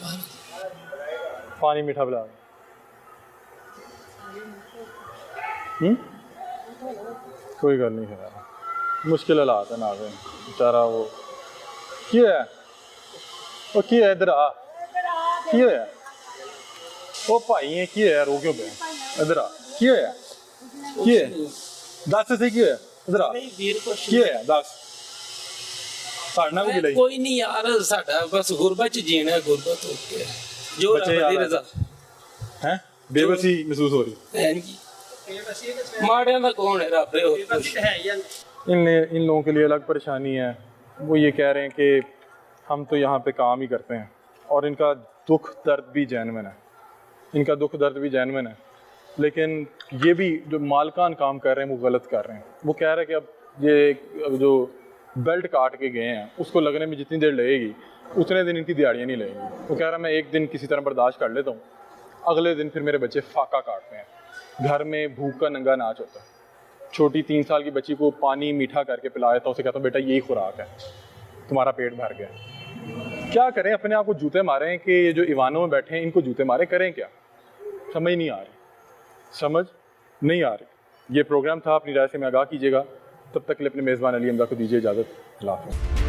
पानी मीठा पिला कोई गल नहीं है यार मुश्किल हालात है ना बेचारा वो की है वो की है इधर आ की है वो भाई है की है यार वो क्यों पे इधर आ की है की है दस से की है इधर आ की है दस साड़ना को गिलाई
कोई नहीं यार साडा बस गुरबत च जीना है गुरबत ओके जो
बच्चे
रब दी
याद
रजा
हैं बेबसी महसूस हो रही
हैं जी माड़ियां दा कौन है रब है और कुछ
इन लोगों के लिए अलग परेशानी है वो ये कह रहे हैं कि हम तो यहाँ पे काम ही करते हैं और इनका दुख दर्द भी जैनवन है इनका दुख दर्द भी जैनवन है लेकिन ये भी जो मालकान काम कर रहे हैं वो गलत कर रहे हैं वो कह रहे हैं कि अब ये जो बेल्ट काट के गए हैं उसको लगने में जितनी देर लगेगी उतने दिन इनकी दिहाड़ियाँ नहीं लगेंगी वो कह रहा है मैं एक दिन किसी तरह बर्दाश्त कर लेता हूँ अगले दिन फिर मेरे बच्चे फाका काटते हैं घर में भूख का नंगा नाच होता है छोटी 3 साल की बच्ची को पानी मीठा करके पिलाया था उसे कहता हूँ बेटा यही खुराक है तुम्हारा पेट भर गया क्या करें अपने आप को जूते मारें कि ये जो ईवानों में बैठे हैं इनको जूते मारें करें क्या समझ नहीं आ रही समझ नहीं आ रही ये प्रोग्राम था अपनी राय से मैं आगाह कीजिएगा तब तक के लिए अपने मेज़बान अली हमजा को दीजिए इजाज़त। अल्लाह हाफ़िज़।